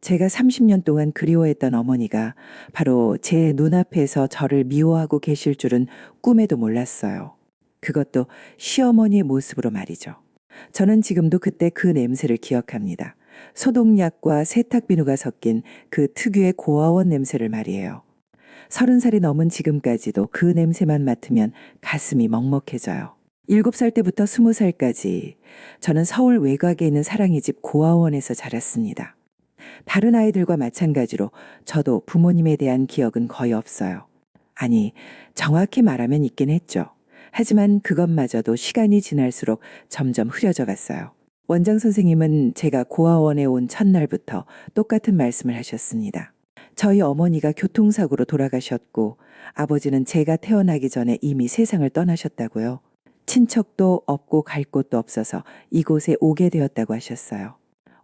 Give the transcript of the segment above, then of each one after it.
제가 30년 동안 그리워했던 어머니가 바로 제 눈앞에서 저를 미워하고 계실 줄은 꿈에도 몰랐어요. 그것도 시어머니의 모습으로 말이죠. 저는 지금도 그때 그 냄새를 기억합니다. 소독약과 세탁비누가 섞인 그 특유의 고아원 냄새를 말이에요. 30살이 넘은 지금까지도 그 냄새만 맡으면 가슴이 먹먹해져요. 7살 때부터 20살까지 저는 서울 외곽에 있는 사랑의 집 고아원에서 자랐습니다. 다른 아이들과 마찬가지로 저도 부모님에 대한 기억은 거의 없어요. 아니, 정확히 말하면 있긴 했죠. 하지만 그것마저도 시간이 지날수록 점점 흐려져 갔어요. 원장 선생님은 제가 고아원에 온 첫날부터 똑같은 말씀을 하셨습니다. 저희 어머니가 교통사고로 돌아가셨고 아버지는 제가 태어나기 전에 이미 세상을 떠나셨다고요. 친척도 없고 갈 곳도 없어서 이곳에 오게 되었다고 하셨어요.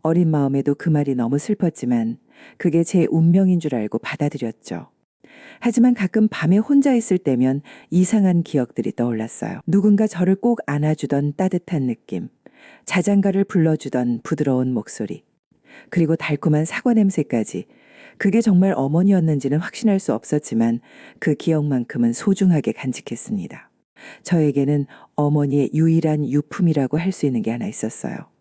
어린 마음에도 그 말이 너무 슬펐지만 그게 제 운명인 줄 알고 받아들였죠. 하지만 가끔 밤에 혼자 있을 때면 이상한 기억들이 떠올랐어요. 누군가 저를 꼭 안아주던 따뜻한 느낌, 자장가를 불러주던 부드러운 목소리, 그리고 달콤한 사과 냄새까지. 그게 정말 어머니였는지는 확신할 수 없었지만 그 기억만큼은 소중하게 간직했습니다. 저에게는 어머니의 유일한 유품이라고 할 수 있는 게 하나 있었어요.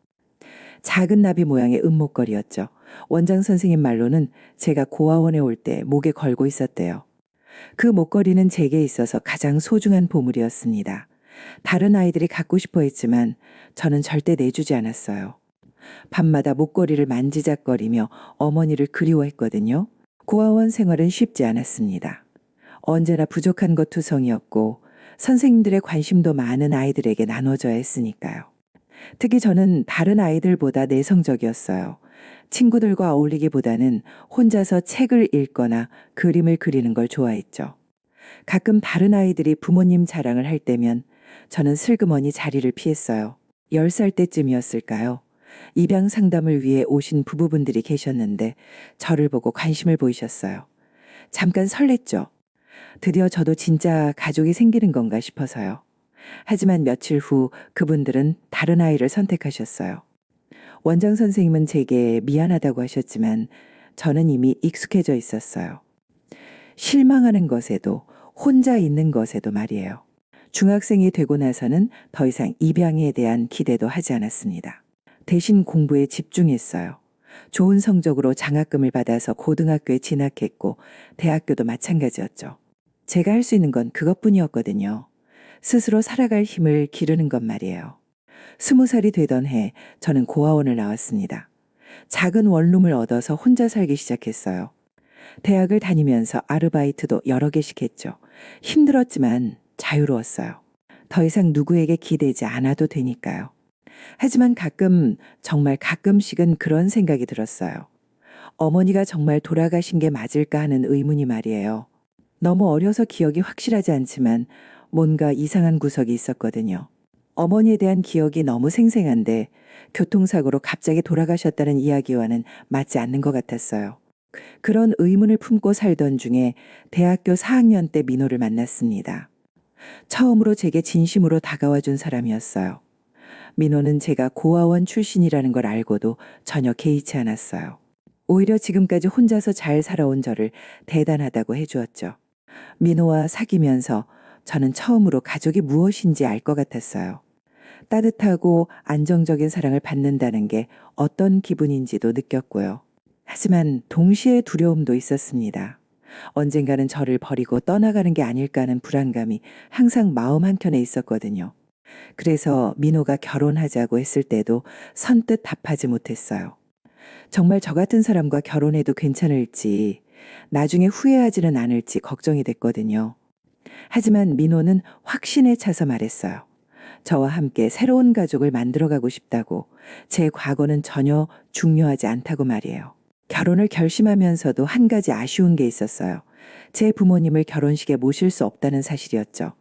작은 나비 모양의 은목걸이였죠. 원장 선생님 말로는 제가 고아원에 올 때 목에 걸고 있었대요. 그 목걸이는 제게 있어서 가장 소중한 보물이었습니다. 다른 아이들이 갖고 싶어 했지만 저는 절대 내주지 않았어요. 밤마다 목걸이를 만지작거리며 어머니를 그리워했거든요. 고아원 생활은 쉽지 않았습니다. 언제나 부족한 것 투성이었고 선생님들의 관심도 많은 아이들에게 나눠져야 했으니까요. 특히 저는 다른 아이들보다 내성적이었어요. 친구들과 어울리기보다는 혼자서 책을 읽거나 그림을 그리는 걸 좋아했죠. 가끔 다른 아이들이 부모님 자랑을 할 때면 저는 슬그머니 자리를 피했어요. 10살 때쯤이었을까요? 입양 상담을 위해 오신 부부분들이 계셨는데 저를 보고 관심을 보이셨어요. 잠깐 설렜죠. 드디어 저도 진짜 가족이 생기는 건가 싶어서요. 하지만 며칠 후 그분들은 다른 아이를 선택하셨어요. 원장 선생님은 제게 미안하다고 하셨지만 저는 이미 익숙해져 있었어요. 실망하는 것에도 혼자 있는 것에도 말이에요. 중학생이 되고 나서는 더 이상 입양에 대한 기대도 하지 않았습니다. 대신 공부에 집중했어요. 좋은 성적으로 장학금을 받아서 고등학교에 진학했고 대학교도 마찬가지였죠. 제가 할 수 있는 건 그것뿐이었거든요. 스스로 살아갈 힘을 기르는 것 말이에요. 20살이 되던 해 저는 고아원을 나왔습니다. 작은 원룸을 얻어서 혼자 살기 시작했어요. 대학을 다니면서 아르바이트도 여러 개씩 했죠. 힘들었지만 자유로웠어요. 더 이상 누구에게 기대지 않아도 되니까요. 하지만 가끔, 정말 가끔씩은 그런 생각이 들었어요. 어머니가 정말 돌아가신 게 맞을까 하는 의문이 말이에요. 너무 어려서 기억이 확실하지 않지만 뭔가 이상한 구석이 있었거든요. 어머니에 대한 기억이 너무 생생한데 교통사고로 갑자기 돌아가셨다는 이야기와는 맞지 않는 것 같았어요. 그런 의문을 품고 살던 중에 대학교 4학년 때 민호를 만났습니다. 처음으로 제게 진심으로 다가와 준 사람이었어요. 민호는 제가 고아원 출신이라는 걸 알고도 전혀 개의치 않았어요. 오히려 지금까지 혼자서 잘 살아온 저를 대단하다고 해주었죠. 민호와 사귀면서 저는 처음으로 가족이 무엇인지 알 것 같았어요. 따뜻하고 안정적인 사랑을 받는다는 게 어떤 기분인지도 느꼈고요. 하지만 동시에 두려움도 있었습니다. 언젠가는 저를 버리고 떠나가는 게 아닐까 하는 불안감이 항상 마음 한켠에 있었거든요. 그래서 민호가 결혼하자고 했을 때도 선뜻 답하지 못했어요. 정말 저 같은 사람과 결혼해도 괜찮을지, 나중에 후회하지는 않을지 걱정이 됐거든요. 하지만 민호는 확신에 차서 말했어요. 저와 함께 새로운 가족을 만들어가고 싶다고, 제 과거는 전혀 중요하지 않다고 말이에요. 결혼을 결심하면서도 한 가지 아쉬운 게 있었어요. 제 부모님을 결혼식에 모실 수 없다는 사실이었죠.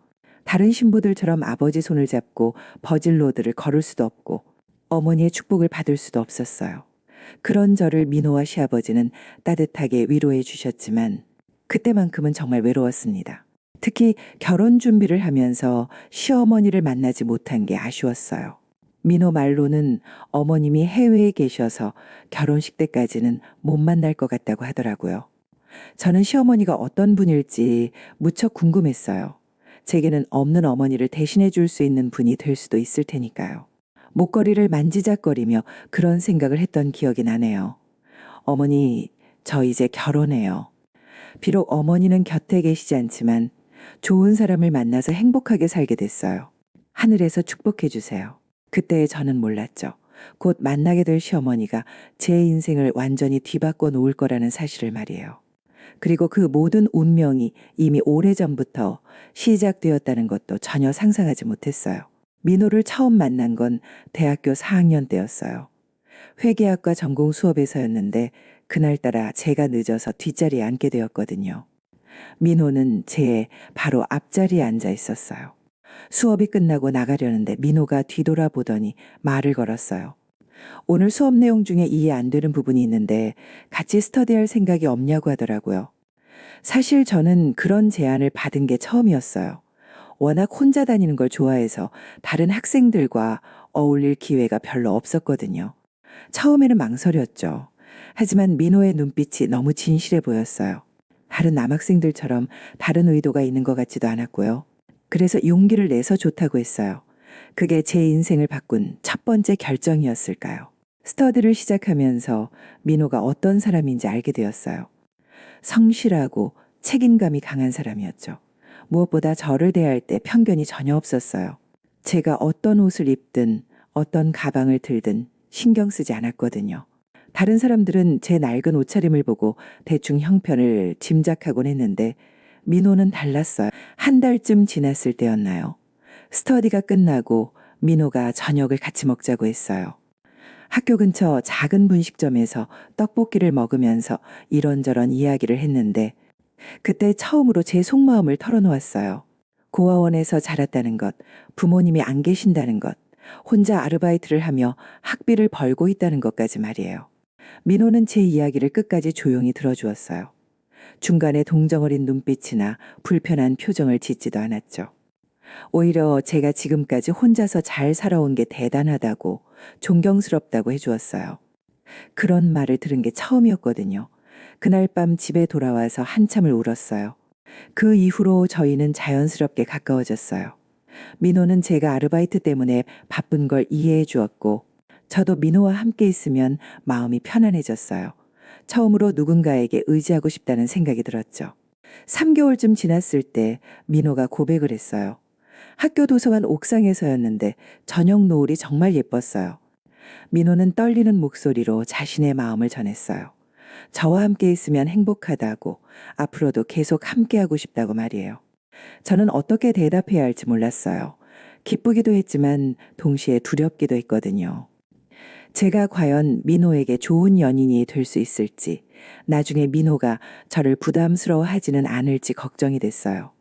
다른 신부들처럼 아버지 손을 잡고 버질로드를 걸을 수도 없고 어머니의 축복을 받을 수도 없었어요. 그런 저를 민호와 시아버지는 따뜻하게 위로해 주셨지만 그때만큼은 정말 외로웠습니다. 특히 결혼 준비를 하면서 시어머니를 만나지 못한 게 아쉬웠어요. 민호 말로는 어머님이 해외에 계셔서 결혼식 때까지는 못 만날 것 같다고 하더라고요. 저는 시어머니가 어떤 분일지 무척 궁금했어요. 제게는 없는 어머니를 대신해 줄 수 있는 분이 될 수도 있을 테니까요. 목걸이를 만지작거리며 그런 생각을 했던 기억이 나네요. 어머니, 저 이제 결혼해요. 비록 어머니는 곁에 계시지 않지만 좋은 사람을 만나서 행복하게 살게 됐어요. 하늘에서 축복해 주세요. 그때 저는 몰랐죠. 곧 만나게 될 시어머니가 제 인생을 완전히 뒤바꿔 놓을 거라는 사실을 말이에요. 그리고 그 모든 운명이 이미 오래전부터 시작되었다는 것도 전혀 상상하지 못했어요. 민호를 처음 만난 건 대학교 4학년 때였어요. 회계학과 전공 수업에서였는데 그날따라 제가 늦어서 뒷자리에 앉게 되었거든요. 민호는 제 바로 앞자리에 앉아 있었어요. 수업이 끝나고 나가려는데 민호가 뒤돌아보더니 말을 걸었어요. 오늘 수업 내용 중에 이해 안 되는 부분이 있는데 같이 스터디할 생각이 없냐고 하더라고요. 사실 저는 그런 제안을 받은 게 처음이었어요. 워낙 혼자 다니는 걸 좋아해서 다른 학생들과 어울릴 기회가 별로 없었거든요. 처음에는 망설였죠. 하지만 민호의 눈빛이 너무 진실해 보였어요. 다른 남학생들처럼 다른 의도가 있는 것 같지도 않았고요. 그래서 용기를 내서 좋다고 했어요. 그게 제 인생을 바꾼 첫 번째 결정이었을까요? 스터디를 시작하면서 민호가 어떤 사람인지 알게 되었어요. 성실하고 책임감이 강한 사람이었죠. 무엇보다 저를 대할 때 편견이 전혀 없었어요. 제가 어떤 옷을 입든 어떤 가방을 들든 신경 쓰지 않았거든요. 다른 사람들은 제 낡은 옷차림을 보고 대충 형편을 짐작하곤 했는데 민호는 달랐어요. 한 달쯤 지났을 때였나요? 스터디가 끝나고 민호가 저녁을 같이 먹자고 했어요. 학교 근처 작은 분식점에서 떡볶이를 먹으면서 이런저런 이야기를 했는데 그때 처음으로 제 속마음을 털어놓았어요. 고아원에서 자랐다는 것, 부모님이 안 계신다는 것, 혼자 아르바이트를 하며 학비를 벌고 있다는 것까지 말이에요. 민호는 제 이야기를 끝까지 조용히 들어주었어요. 중간에 동정 어린 눈빛이나 불편한 표정을 짓지도 않았죠. 오히려 제가 지금까지 혼자서 잘 살아온 게 대단하다고 존경스럽다고 해주었어요. 그런 말을 들은 게 처음이었거든요. 그날 밤 집에 돌아와서 한참을 울었어요. 그 이후로 저희는 자연스럽게 가까워졌어요. 민호는 제가 아르바이트 때문에 바쁜 걸 이해해 주었고 저도 민호와 함께 있으면 마음이 편안해졌어요. 처음으로 누군가에게 의지하고 싶다는 생각이 들었죠. 3개월쯤 지났을 때 민호가 고백을 했어요. 학교 도서관 옥상에서였는데 저녁 노을이 정말 예뻤어요. 민호는 떨리는 목소리로 자신의 마음을 전했어요. 저와 함께 있으면 행복하다고, 앞으로도 계속 함께하고 싶다고 말이에요. 저는 어떻게 대답해야 할지 몰랐어요. 기쁘기도 했지만 동시에 두렵기도 했거든요. 제가 과연 민호에게 좋은 연인이 될 수 있을지, 나중에 민호가 저를 부담스러워하지는 않을지 걱정이 됐어요.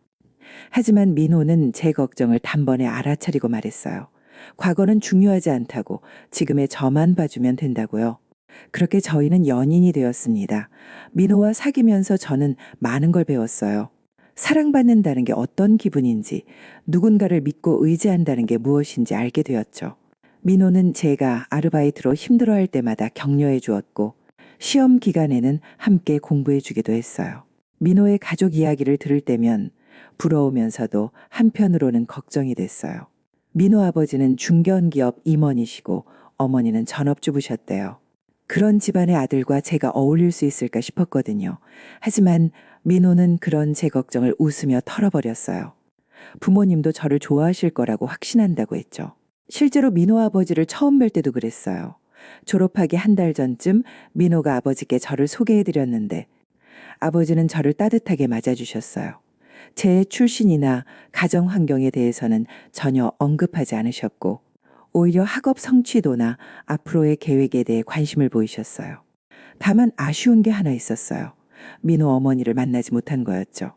하지만 민호는 제 걱정을 단번에 알아차리고 말했어요. 과거는 중요하지 않다고 지금의 저만 봐주면 된다고요. 그렇게 저희는 연인이 되었습니다. 민호와 사귀면서 저는 많은 걸 배웠어요. 사랑받는다는 게 어떤 기분인지, 누군가를 믿고 의지한다는 게 무엇인지 알게 되었죠. 민호는 제가 아르바이트로 힘들어할 때마다 격려해 주었고 시험 기간에는 함께 공부해 주기도 했어요. 민호의 가족 이야기를 들을 때면 부러우면서도 한편으로는 걱정이 됐어요. 민호 아버지는 중견기업 임원이시고 어머니는 전업주부셨대요. 그런 집안의 아들과 제가 어울릴 수 있을까 싶었거든요. 하지만 민호는 그런 제 걱정을 웃으며 털어버렸어요. 부모님도 저를 좋아하실 거라고 확신한다고 했죠. 실제로 민호 아버지를 처음 뵐 때도 그랬어요. 졸업하기 한 달 전쯤 민호가 아버지께 저를 소개해드렸는데 아버지는 저를 따뜻하게 맞아주셨어요. 제 출신이나 가정 환경에 대해서는 전혀 언급하지 않으셨고 오히려 학업 성취도나 앞으로의 계획에 대해 관심을 보이셨어요. 다만 아쉬운 게 하나 있었어요. 민호 어머니를 만나지 못한 거였죠.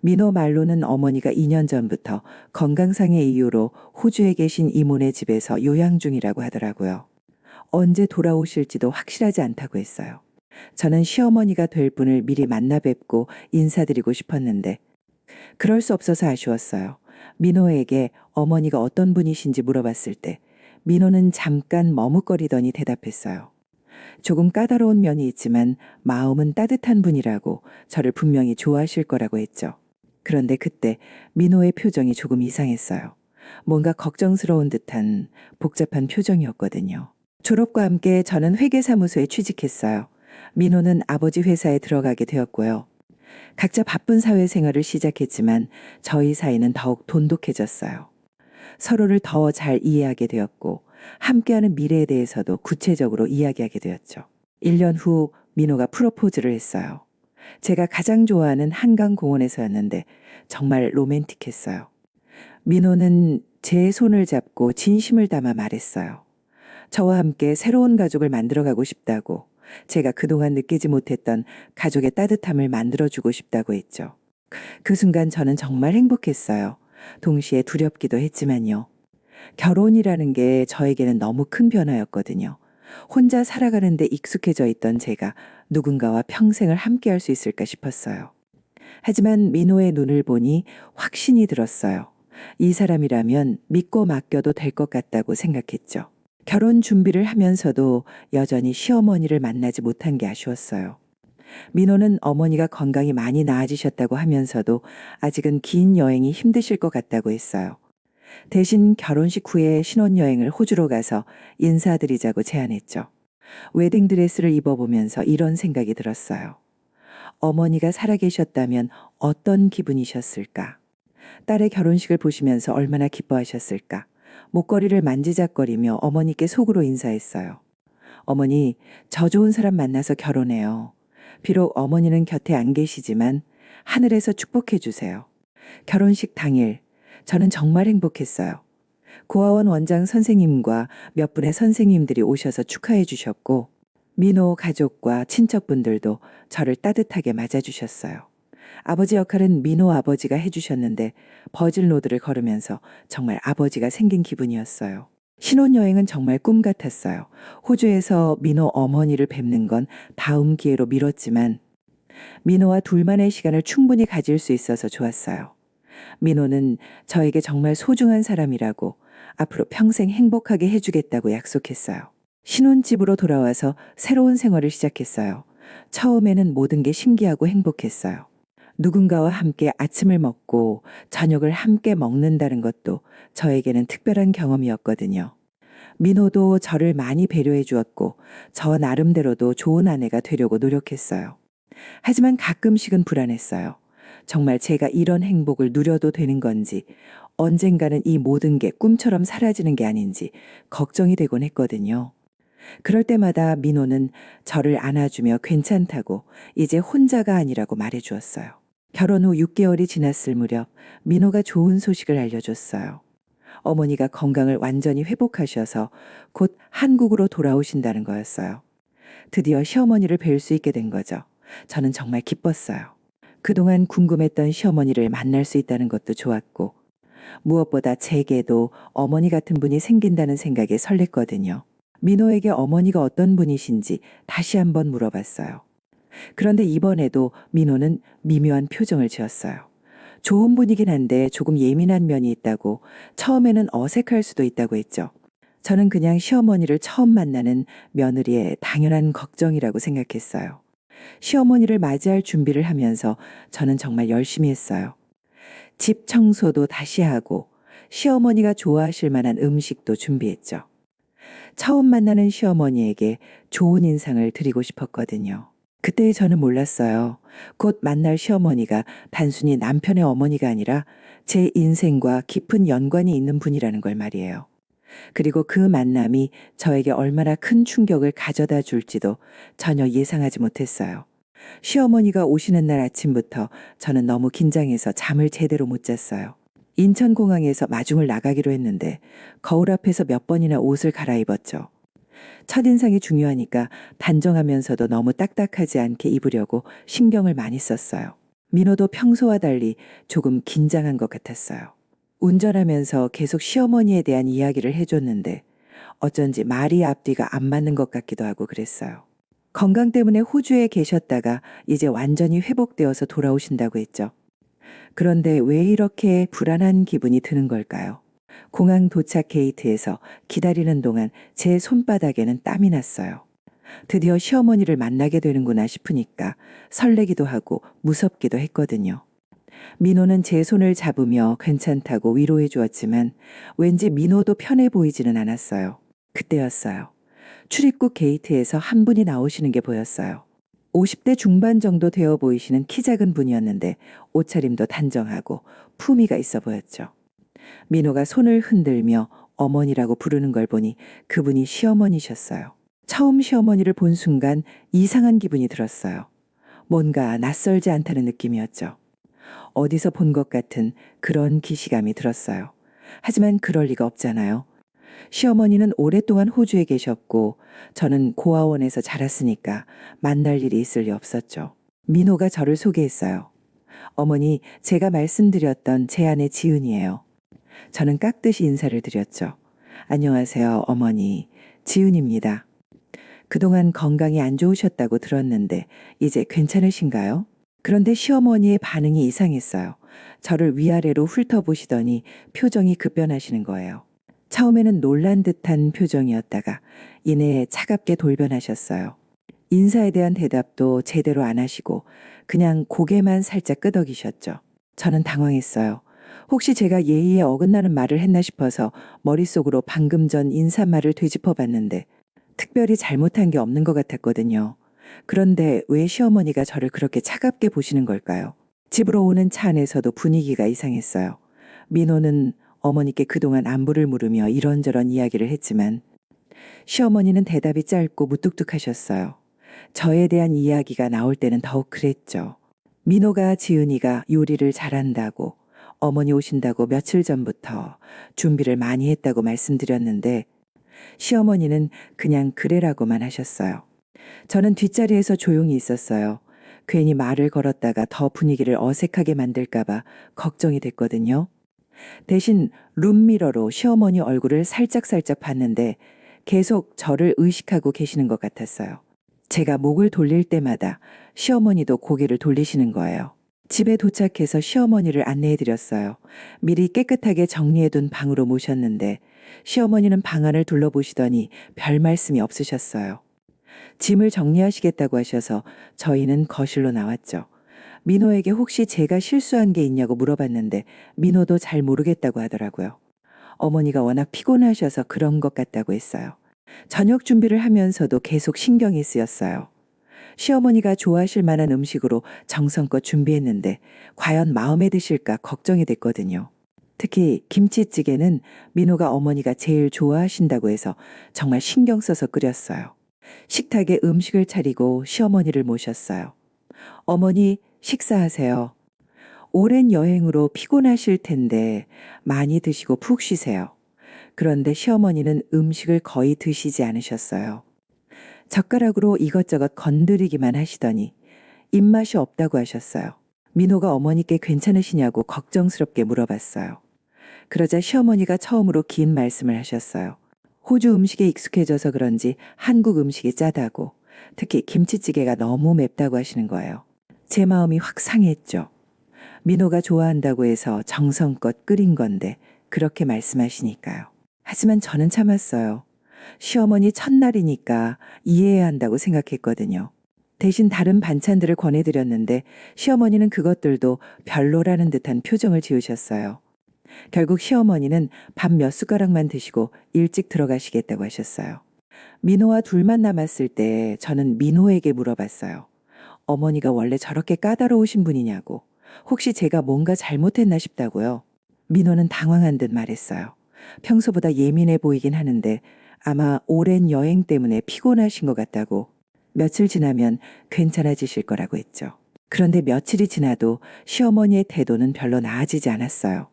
민호 말로는 어머니가 2년 전부터 건강상의 이유로 호주에 계신 이모네 집에서 요양 중이라고 하더라고요. 언제 돌아오실지도 확실하지 않다고 했어요. 저는 시어머니가 될 분을 미리 만나 뵙고 인사드리고 싶었는데 그럴 수 없어서 아쉬웠어요. 민호에게 어머니가 어떤 분이신지 물어봤을 때 민호는 잠깐 머뭇거리더니 대답했어요. 조금 까다로운 면이 있지만 마음은 따뜻한 분이라고 저를 분명히 좋아하실 거라고 했죠. 그런데 그때 민호의 표정이 조금 이상했어요. 뭔가 걱정스러운 듯한 복잡한 표정이었거든요. 졸업과 함께 저는 회계사무소에 취직했어요. 민호는 아버지 회사에 들어가게 되었고요. 각자 바쁜 사회생활을 시작했지만 저희 사이는 더욱 돈독해졌어요. 서로를 더 잘 이해하게 되었고 함께하는 미래에 대해서도 구체적으로 이야기하게 되었죠. 1년 후 민호가 프로포즈를 했어요. 제가 가장 좋아하는 한강공원에서였는데 정말 로맨틱했어요. 민호는 제 손을 잡고 진심을 담아 말했어요. 저와 함께 새로운 가족을 만들어가고 싶다고, 제가 그동안 느끼지 못했던 가족의 따뜻함을 만들어주고 싶다고 했죠. 그 순간 저는 정말 행복했어요. 동시에 두렵기도 했지만요. 결혼이라는 게 저에게는 너무 큰 변화였거든요. 혼자 살아가는데 익숙해져 있던 제가 누군가와 평생을 함께할 수 있을까 싶었어요. 하지만 민호의 눈을 보니 확신이 들었어요. 이 사람이라면 믿고 맡겨도 될 것 같다고 생각했죠. 결혼 준비를 하면서도 여전히 시어머니를 만나지 못한 게 아쉬웠어요. 민호는 어머니가 건강이 많이 나아지셨다고 하면서도 아직은 긴 여행이 힘드실 것 같다고 했어요. 대신 결혼식 후에 신혼여행을 호주로 가서 인사드리자고 제안했죠. 웨딩드레스를 입어보면서 이런 생각이 들었어요. 어머니가 살아계셨다면 어떤 기분이셨을까? 딸의 결혼식을 보시면서 얼마나 기뻐하셨을까? 목걸이를 만지작거리며 어머니께 속으로 인사했어요. 어머니, 저 좋은 사람 만나서 결혼해요. 비록 어머니는 곁에 안 계시지만 하늘에서 축복해 주세요. 결혼식 당일 저는 정말 행복했어요. 고아원 원장 선생님과 몇 분의 선생님들이 오셔서 축하해 주셨고 민호 가족과 친척분들도 저를 따뜻하게 맞아주셨어요. 아버지 역할은 민호 아버지가 해주셨는데 버질로드를 걸으면서 정말 아버지가 생긴 기분이었어요. 신혼여행은 정말 꿈 같았어요. 호주에서 민호 어머니를 뵙는 건 다음 기회로 미뤘지만 민호와 둘만의 시간을 충분히 가질 수 있어서 좋았어요. 민호는 저에게 정말 소중한 사람이라고 앞으로 평생 행복하게 해주겠다고 약속했어요. 신혼집으로 돌아와서 새로운 생활을 시작했어요. 처음에는 모든 게 신기하고 행복했어요. 누군가와 함께 아침을 먹고 저녁을 함께 먹는다는 것도 저에게는 특별한 경험이었거든요. 민호도 저를 많이 배려해 주었고 저 나름대로도 좋은 아내가 되려고 노력했어요. 하지만 가끔씩은 불안했어요. 정말 제가 이런 행복을 누려도 되는 건지, 언젠가는 이 모든 게 꿈처럼 사라지는 게 아닌지 걱정이 되곤 했거든요. 그럴 때마다 민호는 저를 안아주며 괜찮다고 이제 혼자가 아니라고 말해주었어요. 결혼 후 6개월이 지났을 무렵 민호가 좋은 소식을 알려줬어요. 어머니가 건강을 완전히 회복하셔서 곧 한국으로 돌아오신다는 거였어요. 드디어 시어머니를 뵐 수 있게 된 거죠. 저는 정말 기뻤어요. 그동안 궁금했던 시어머니를 만날 수 있다는 것도 좋았고 무엇보다 제게도 어머니 같은 분이 생긴다는 생각에 설렜거든요. 민호에게 어머니가 어떤 분이신지 다시 한번 물어봤어요. 그런데 이번에도 민호는 미묘한 표정을 지었어요. 좋은 분이긴 한데 조금 예민한 면이 있다고, 처음에는 어색할 수도 있다고 했죠. 저는 그냥 시어머니를 처음 만나는 며느리의 당연한 걱정이라고 생각했어요. 시어머니를 맞이할 준비를 하면서 저는 정말 열심히 했어요. 집 청소도 다시 하고 시어머니가 좋아하실 만한 음식도 준비했죠. 처음 만나는 시어머니에게 좋은 인상을 드리고 싶었거든요. 그때 저는 몰랐어요. 곧 만날 시어머니가 단순히 남편의 어머니가 아니라 제 인생과 깊은 연관이 있는 분이라는 걸 말이에요. 그리고 그 만남이 저에게 얼마나 큰 충격을 가져다 줄지도 전혀 예상하지 못했어요. 시어머니가 오시는 날 아침부터 저는 너무 긴장해서 잠을 제대로 못 잤어요. 인천공항에서 마중을 나가기로 했는데 거울 앞에서 몇 번이나 옷을 갈아입었죠. 첫인상이 중요하니까 단정하면서도 너무 딱딱하지 않게 입으려고 신경을 많이 썼어요. 민호도 평소와 달리 조금 긴장한 것 같았어요. 운전하면서 계속 시어머니에 대한 이야기를 해줬는데 어쩐지 말이 앞뒤가 안 맞는 것 같기도 하고 그랬어요. 건강 때문에 호주에 계셨다가 이제 완전히 회복되어서 돌아오신다고 했죠. 그런데 왜 이렇게 불안한 기분이 드는 걸까요? 공항 도착 게이트에서 기다리는 동안 제 손바닥에는 땀이 났어요. 드디어 시어머니를 만나게 되는구나 싶으니까 설레기도 하고 무섭기도 했거든요. 민호는 제 손을 잡으며 괜찮다고 위로해 주었지만 왠지 민호도 편해 보이지는 않았어요. 그때였어요. 출입국 게이트에서 한 분이 나오시는 게 보였어요. 50대 중반 정도 되어 보이시는 키 작은 분이었는데 옷차림도 단정하고 품위가 있어 보였죠. 민호가 손을 흔들며 어머니라고 부르는 걸 보니 그분이 시어머니셨어요. 처음 시어머니를 본 순간 이상한 기분이 들었어요. 뭔가 낯설지 않다는 느낌이었죠. 어디서 본 것 같은 그런 기시감이 들었어요. 하지만 그럴 리가 없잖아요. 시어머니는 오랫동안 호주에 계셨고 저는 고아원에서 자랐으니까 만날 일이 있을 리 없었죠. 민호가 저를 소개했어요. 어머니, 제가 말씀드렸던 제 아내 지은이에요. 저는 깍듯이 인사를 드렸죠. 안녕하세요, 어머니. 지은입니다. 그동안 건강이 안 좋으셨다고 들었는데 이제 괜찮으신가요? 그런데 시어머니의 반응이 이상했어요. 저를 위아래로 훑어보시더니 표정이 급변하시는 거예요. 처음에는 놀란 듯한 표정이었다가 이내 차갑게 돌변하셨어요. 인사에 대한 대답도 제대로 안 하시고 그냥 고개만 살짝 끄덕이셨죠. 저는 당황했어요. 혹시 제가 예의에 어긋나는 말을 했나 싶어서 머릿속으로 방금 전 인사말을 되짚어 봤는데 특별히 잘못한 게 없는 것 같았거든요. 그런데 왜 시어머니가 저를 그렇게 차갑게 보시는 걸까요? 집으로 오는 차 안에서도 분위기가 이상했어요. 민호는 어머니께 그동안 안부를 물으며 이런저런 이야기를 했지만 시어머니는 대답이 짧고 무뚝뚝하셨어요. 저에 대한 이야기가 나올 때는 더욱 그랬죠. 민호가 지은이가 요리를 잘한다고 어머니 오신다고 며칠 전부터 준비를 많이 했다고 말씀드렸는데 시어머니는 그냥 그래라고만 하셨어요. 저는 뒷자리에서 조용히 있었어요. 괜히 말을 걸었다가 더 분위기를 어색하게 만들까봐 걱정이 됐거든요. 대신 룸미러로 시어머니 얼굴을 살짝살짝 봤는데 계속 저를 의식하고 계시는 것 같았어요. 제가 목을 돌릴 때마다 시어머니도 고개를 돌리시는 거예요. 집에 도착해서 시어머니를 안내해드렸어요. 미리 깨끗하게 정리해둔 방으로 모셨는데 시어머니는 방 안을 둘러보시더니 별 말씀이 없으셨어요. 짐을 정리하시겠다고 하셔서 저희는 거실로 나왔죠. 민호에게 혹시 제가 실수한 게 있냐고 물어봤는데 민호도 잘 모르겠다고 하더라고요. 어머니가 워낙 피곤하셔서 그런 것 같다고 했어요. 저녁 준비를 하면서도 계속 신경이 쓰였어요. 시어머니가 좋아하실 만한 음식으로 정성껏 준비했는데 과연 마음에 드실까 걱정이 됐거든요. 특히 김치찌개는 민호가 어머니가 제일 좋아하신다고 해서 정말 신경 써서 끓였어요. 식탁에 음식을 차리고 시어머니를 모셨어요. 어머니, 식사하세요. 오랜 여행으로 피곤하실 텐데 많이 드시고 푹 쉬세요. 그런데 시어머니는 음식을 거의 드시지 않으셨어요. 젓가락으로 이것저것 건드리기만 하시더니 입맛이 없다고 하셨어요. 민호가 어머니께 괜찮으시냐고 걱정스럽게 물어봤어요. 그러자 시어머니가 처음으로 긴 말씀을 하셨어요. 호주 음식에 익숙해져서 그런지 한국 음식이 짜다고, 특히 김치찌개가 너무 맵다고 하시는 거예요. 제 마음이 확 상했죠. 민호가 좋아한다고 해서 정성껏 끓인 건데 그렇게 말씀하시니까요. 하지만 저는 참았어요. 시어머니 첫날이니까 이해해야 한다고 생각했거든요. 대신 다른 반찬들을 권해드렸는데 시어머니는 그것들도 별로라는 듯한 표정을 지으셨어요. 결국 시어머니는 밥 몇 숟가락만 드시고 일찍 들어가시겠다고 하셨어요. 민호와 둘만 남았을 때 저는 민호에게 물어봤어요. 어머니가 원래 저렇게 까다로우신 분이냐고. 혹시 제가 뭔가 잘못했나 싶다고요. 민호는 당황한 듯 말했어요. 평소보다 예민해 보이긴 하는데 아마 오랜 여행 때문에 피곤하신 것 같다고. 며칠 지나면 괜찮아지실 거라고 했죠. 그런데 며칠이 지나도 시어머니의 태도는 별로 나아지지 않았어요.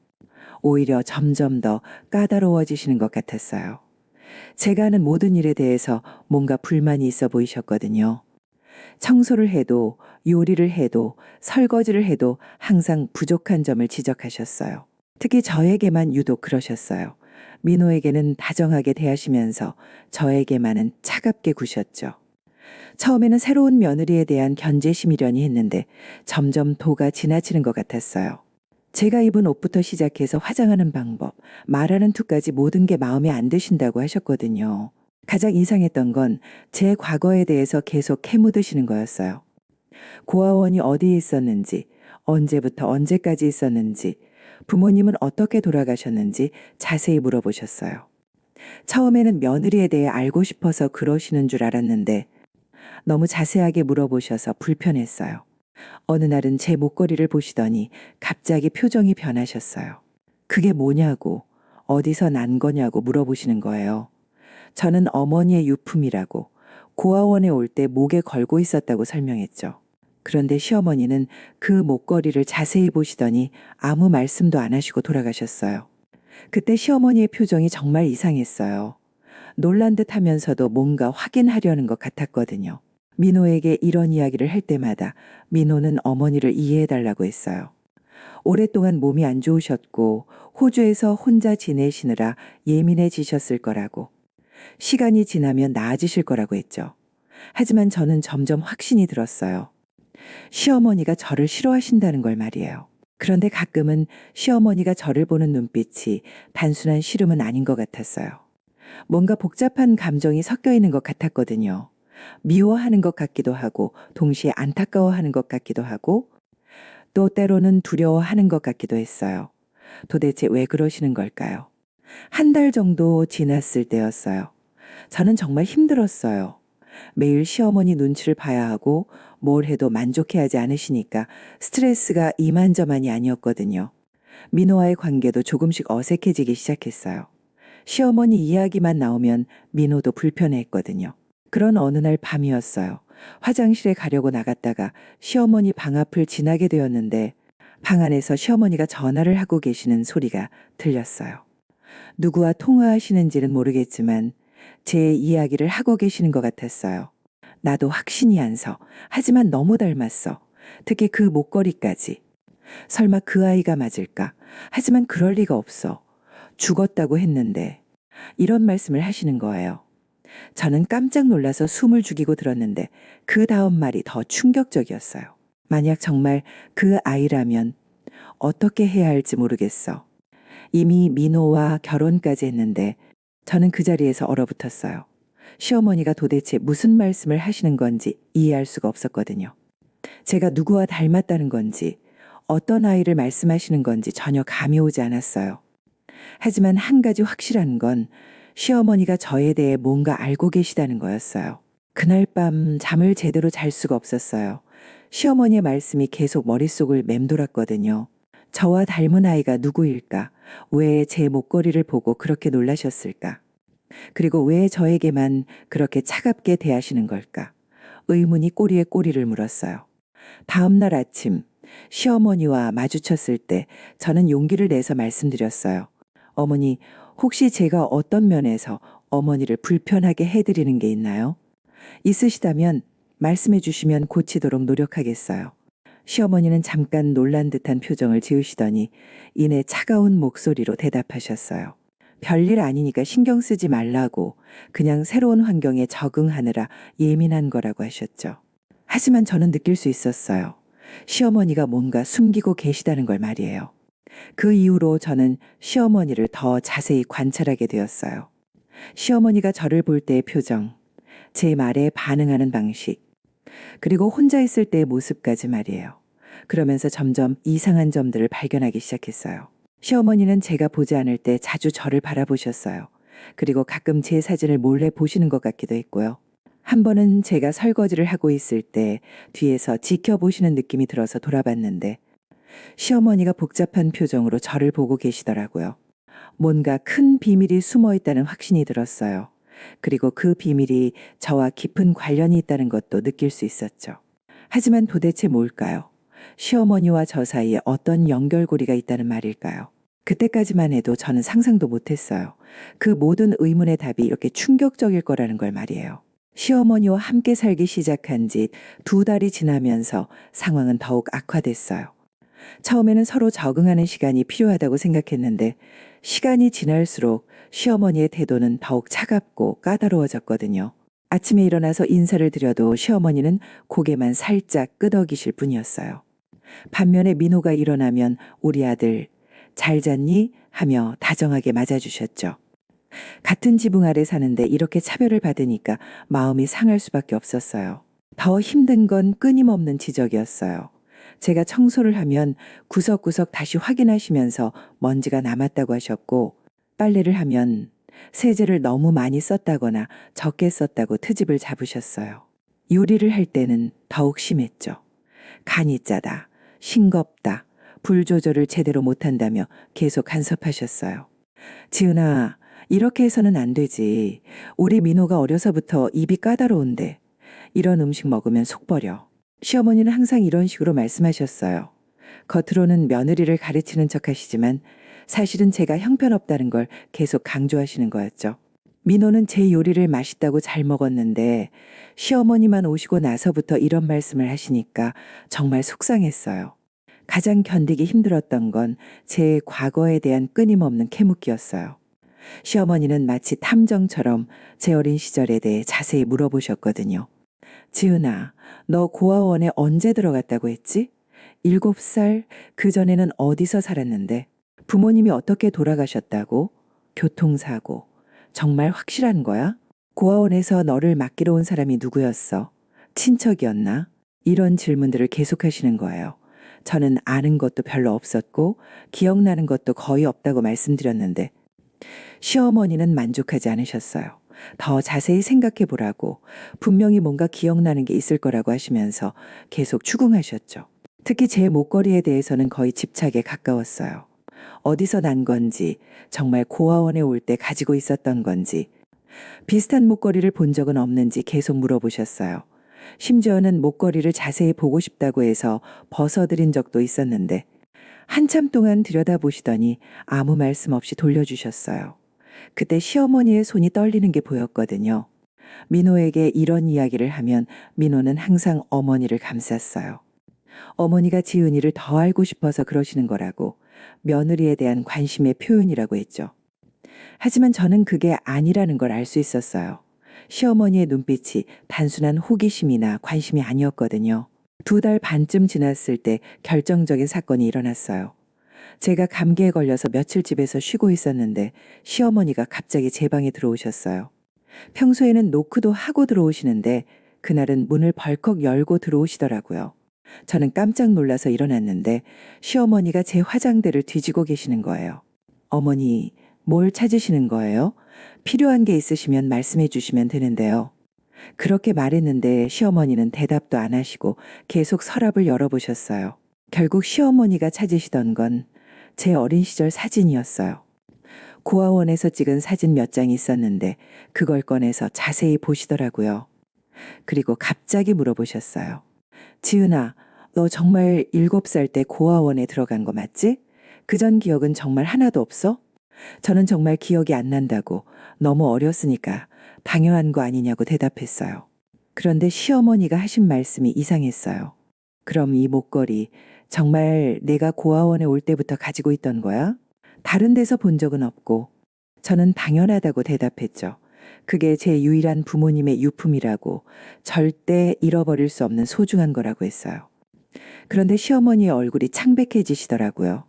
오히려 점점 더 까다로워지시는 것 같았어요. 제가 하는 모든 일에 대해서 뭔가 불만이 있어 보이셨거든요. 청소를 해도 요리를 해도 설거지를 해도 항상 부족한 점을 지적하셨어요. 특히 저에게만 유독 그러셨어요. 민호에게는 다정하게 대하시면서 저에게만은 차갑게 구셨죠. 처음에는 새로운 며느리에 대한 견제심이려니 했는데 점점 도가 지나치는 것 같았어요. 제가 입은 옷부터 시작해서 화장하는 방법, 말하는 투까지 모든 게 마음에 안 드신다고 하셨거든요. 가장 이상했던 건 제 과거에 대해서 계속 캐묻으시는 거였어요. 고아원이 어디에 있었는지, 언제부터 언제까지 있었는지, 부모님은 어떻게 돌아가셨는지 자세히 물어보셨어요. 처음에는 며느리에 대해 알고 싶어서 그러시는 줄 알았는데 너무 자세하게 물어보셔서 불편했어요. 어느 날은 제 목걸이를 보시더니 갑자기 표정이 변하셨어요. 그게 뭐냐고, 어디서 난 거냐고 물어보시는 거예요. 저는 어머니의 유품이라고 고아원에 올 때 목에 걸고 있었다고 설명했죠. 그런데 시어머니는 그 목걸이를 자세히 보시더니 아무 말씀도 안 하시고 돌아가셨어요. 그때 시어머니의 표정이 정말 이상했어요. 놀란 듯 하면서도 뭔가 확인하려는 것 같았거든요. 민호에게 이런 이야기를 할 때마다 민호는 어머니를 이해해달라고 했어요. 오랫동안 몸이 안 좋으셨고 호주에서 혼자 지내시느라 예민해지셨을 거라고. 시간이 지나면 나아지실 거라고 했죠. 하지만 저는 점점 확신이 들었어요. 시어머니가 저를 싫어하신다는 걸 말이에요. 그런데 가끔은 시어머니가 저를 보는 눈빛이 단순한 싫음은 아닌 것 같았어요. 뭔가 복잡한 감정이 섞여 있는 것 같았거든요. 미워하는 것 같기도 하고 동시에 안타까워하는 것 같기도 하고 또 때로는 두려워하는 것 같기도 했어요. 도대체 왜 그러시는 걸까요? 한 달 정도 지났을 때였어요. 저는 정말 힘들었어요. 매일 시어머니 눈치를 봐야 하고 뭘 해도 만족해하지 않으시니까 스트레스가 이만저만이 아니었거든요. 민호와의 관계도 조금씩 어색해지기 시작했어요. 시어머니 이야기만 나오면 민호도 불편해했거든요. 그런 어느 날 밤이었어요. 화장실에 가려고 나갔다가 시어머니 방 앞을 지나게 되었는데 방 안에서 시어머니가 전화를 하고 계시는 소리가 들렸어요. 누구와 통화하시는지는 모르겠지만 제 이야기를 하고 계시는 것 같았어요. 나도 확신이 안 서. 하지만 너무 닮았어. 특히 그 목걸이까지. 설마 그 아이가 맞을까? 하지만 그럴 리가 없어. 죽었다고 했는데. 이런 말씀을 하시는 거예요. 저는 깜짝 놀라서 숨을 죽이고 들었는데 그 다음 말이 더 충격적이었어요. 만약 정말 그 아이라면 어떻게 해야 할지 모르겠어. 이미 민호와 결혼까지 했는데 저는 그 자리에서 얼어붙었어요. 시어머니가 도대체 무슨 말씀을 하시는 건지 이해할 수가 없었거든요. 제가 누구와 닮았다는 건지 어떤 아이를 말씀하시는 건지 전혀 감이 오지 않았어요. 하지만 한 가지 확실한 건 시어머니가 저에 대해 뭔가 알고 계시다는 거였어요. 그날 밤 잠을 제대로 잘 수가 없었어요. 시어머니의 말씀이 계속 머릿속을 맴돌았거든요. 저와 닮은 아이가 누구일까? 왜 제 목걸이를 보고 그렇게 놀라셨을까? 그리고 왜 저에게만 그렇게 차갑게 대하시는 걸까? 의문이 꼬리에 꼬리를 물었어요. 다음 날 아침 시어머니와 마주쳤을 때 저는 용기를 내서 말씀드렸어요. 어머니, 혹시 제가 어떤 면에서 어머니를 불편하게 해드리는 게 있나요? 있으시다면 말씀해 주시면 고치도록 노력하겠어요. 시어머니는 잠깐 놀란 듯한 표정을 지으시더니 이내 차가운 목소리로 대답하셨어요. 별일 아니니까 신경 쓰지 말라고, 그냥 새로운 환경에 적응하느라 예민한 거라고 하셨죠. 하지만 저는 느낄 수 있었어요. 시어머니가 뭔가 숨기고 계시다는 걸 말이에요. 그 이후로 저는 시어머니를 더 자세히 관찰하게 되었어요. 시어머니가 저를 볼 때의 표정, 제 말에 반응하는 방식, 그리고 혼자 있을 때의 모습까지 말이에요. 그러면서 점점 이상한 점들을 발견하기 시작했어요. 시어머니는 제가 보지 않을 때 자주 저를 바라보셨어요. 그리고 가끔 제 사진을 몰래 보시는 것 같기도 했고요. 한 번은 제가 설거지를 하고 있을 때 뒤에서 지켜보시는 느낌이 들어서 돌아봤는데 시어머니가 복잡한 표정으로 저를 보고 계시더라고요. 뭔가 큰 비밀이 숨어 있다는 확신이 들었어요. 그리고 그 비밀이 저와 깊은 관련이 있다는 것도 느낄 수 있었죠. 하지만 도대체 뭘까요? 시어머니와 저 사이에 어떤 연결고리가 있다는 말일까요? 그때까지만 해도 저는 상상도 못했어요. 그 모든 의문의 답이 이렇게 충격적일 거라는 걸 말이에요. 시어머니와 함께 살기 시작한 지 2달이 지나면서 상황은 더욱 악화됐어요. 처음에는 서로 적응하는 시간이 필요하다고 생각했는데 시간이 지날수록 시어머니의 태도는 더욱 차갑고 까다로워졌거든요. 아침에 일어나서 인사를 드려도 시어머니는 고개만 살짝 끄덕이실 뿐이었어요. 반면에 민호가 일어나면 우리 아들 잘 잤니? 하며 다정하게 맞아주셨죠. 같은 지붕 아래 사는데 이렇게 차별을 받으니까 마음이 상할 수밖에 없었어요. 더 힘든 건 끊임없는 지적이었어요. 제가 청소를 하면 구석구석 다시 확인하시면서 먼지가 남았다고 하셨고, 빨래를 하면 세제를 너무 많이 썼다거나 적게 썼다고 트집을 잡으셨어요. 요리를 할 때는 더욱 심했죠. 간이 짜다, 싱겁다, 불 조절을 제대로 못한다며 계속 간섭하셨어요. 지은아, 이렇게 해서는 안 되지. 우리 민호가 어려서부터 입이 까다로운데 이런 음식 먹으면 속 버려. 시어머니는 항상 이런 식으로 말씀하셨어요. 겉으로는 며느리를 가르치는 척 하시지만 사실은 제가 형편없다는 걸 계속 강조하시는 거였죠. 민호는 제 요리를 맛있다고 잘 먹었는데 시어머니만 오시고 나서부터 이런 말씀을 하시니까 정말 속상했어요. 가장 견디기 힘들었던 건 제 과거에 대한 끊임없는 캐묻기였어요. 시어머니는 마치 탐정처럼 제 어린 시절에 대해 자세히 물어보셨거든요. 지은아, 너 고아원에 언제 들어갔다고 했지? 7살? 그전에는 어디서 살았는데? 부모님이 어떻게 돌아가셨다고? 교통사고. 정말 확실한 거야? 고아원에서 너를 맡기러 온 사람이 누구였어? 친척이었나? 이런 질문들을 계속하시는 거예요. 저는 아는 것도 별로 없었고 기억나는 것도 거의 없다고 말씀드렸는데 시어머니는 만족하지 않으셨어요. 더 자세히 생각해 보라고, 분명히 뭔가 기억나는 게 있을 거라고 하시면서 계속 추궁하셨죠. 특히 제 목걸이에 대해서는 거의 집착에 가까웠어요. 어디서 난 건지, 정말 고아원에 올 때 가지고 있었던 건지, 비슷한 목걸이를 본 적은 없는지 계속 물어보셨어요. 심지어는 목걸이를 자세히 보고 싶다고 해서 벗어드린 적도 있었는데 한참 동안 들여다보시더니 아무 말씀 없이 돌려주셨어요. 그때 시어머니의 손이 떨리는 게 보였거든요. 민호에게 이런 이야기를 하면 민호는 항상 어머니를 감쌌어요. 어머니가 지은이를 더 알고 싶어서 그러시는 거라고, 며느리에 대한 관심의 표현이라고 했죠. 하지만 저는 그게 아니라는 걸 알 수 있었어요. 시어머니의 눈빛이 단순한 호기심이나 관심이 아니었거든요. 2달 반쯤 지났을 때 결정적인 사건이 일어났어요. 제가 감기에 걸려서 며칠 집에서 쉬고 있었는데 시어머니가 갑자기 제 방에 들어오셨어요. 평소에는 노크도 하고 들어오시는데 그날은 문을 벌컥 열고 들어오시더라고요. 저는 깜짝 놀라서 일어났는데 시어머니가 제 화장대를 뒤지고 계시는 거예요. 어머니, 뭘 찾으시는 거예요? 필요한 게 있으시면 말씀해 주시면 되는데요. 그렇게 말했는데 시어머니는 대답도 안 하시고 계속 서랍을 열어보셨어요. 결국 시어머니가 찾으시던 건 제 어린 시절 사진이었어요. 고아원에서 찍은 사진 몇 장이 있었는데 그걸 꺼내서 자세히 보시더라고요. 그리고 갑자기 물어보셨어요. 지은아, 너 정말 7살 때 고아원에 들어간 거 맞지? 그전 기억은 정말 하나도 없어? 저는 정말 기억이 안 난다고, 너무 어렸으니까 당연한 거 아니냐고 대답했어요. 그런데 시어머니가 하신 말씀이 이상했어요. 그럼 이 목걸이 정말 내가 고아원에 올 때부터 가지고 있던 거야? 다른 데서 본 적은 없고. 저는 당연하다고 대답했죠. 그게 제 유일한 부모님의 유품이라고, 절대 잃어버릴 수 없는 소중한 거라고 했어요. 그런데 시어머니의 얼굴이 창백해지시더라고요.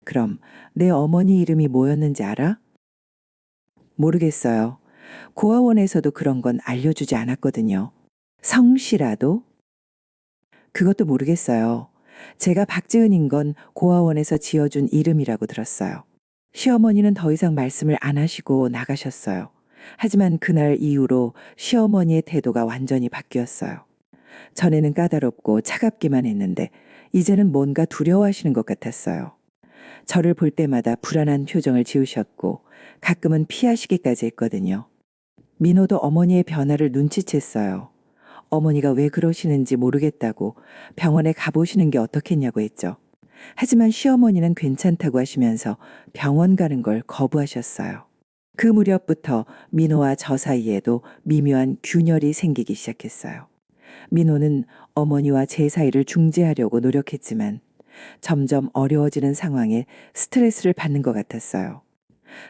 그럼 내 어머니 이름이 뭐였는지 알아? 모르겠어요. 고아원에서도 그런 건 알려주지 않았거든요. 성씨라도? 그것도 모르겠어요. 제가 박지은인 건 고아원에서 지어준 이름이라고 들었어요. 시어머니는 더 이상 말씀을 안 하시고 나가셨어요. 하지만 그날 이후로 시어머니의 태도가 완전히 바뀌었어요. 전에는 까다롭고 차갑기만 했는데 이제는 뭔가 두려워하시는 것 같았어요. 저를 볼 때마다 불안한 표정을 지으셨고 가끔은 피하시기까지 했거든요. 민호도 어머니의 변화를 눈치챘어요. 어머니가 왜 그러시는지 모르겠다고 병원에 가보시는 게 어떻겠냐고 했죠. 하지만 시어머니는 괜찮다고 하시면서 병원 가는 걸 거부하셨어요. 그 무렵부터 민호와 저 사이에도 미묘한 균열이 생기기 시작했어요. 민호는 어머니와 제 사이를 중재하려고 노력했지만 점점 어려워지는 상황에 스트레스를 받는 것 같았어요.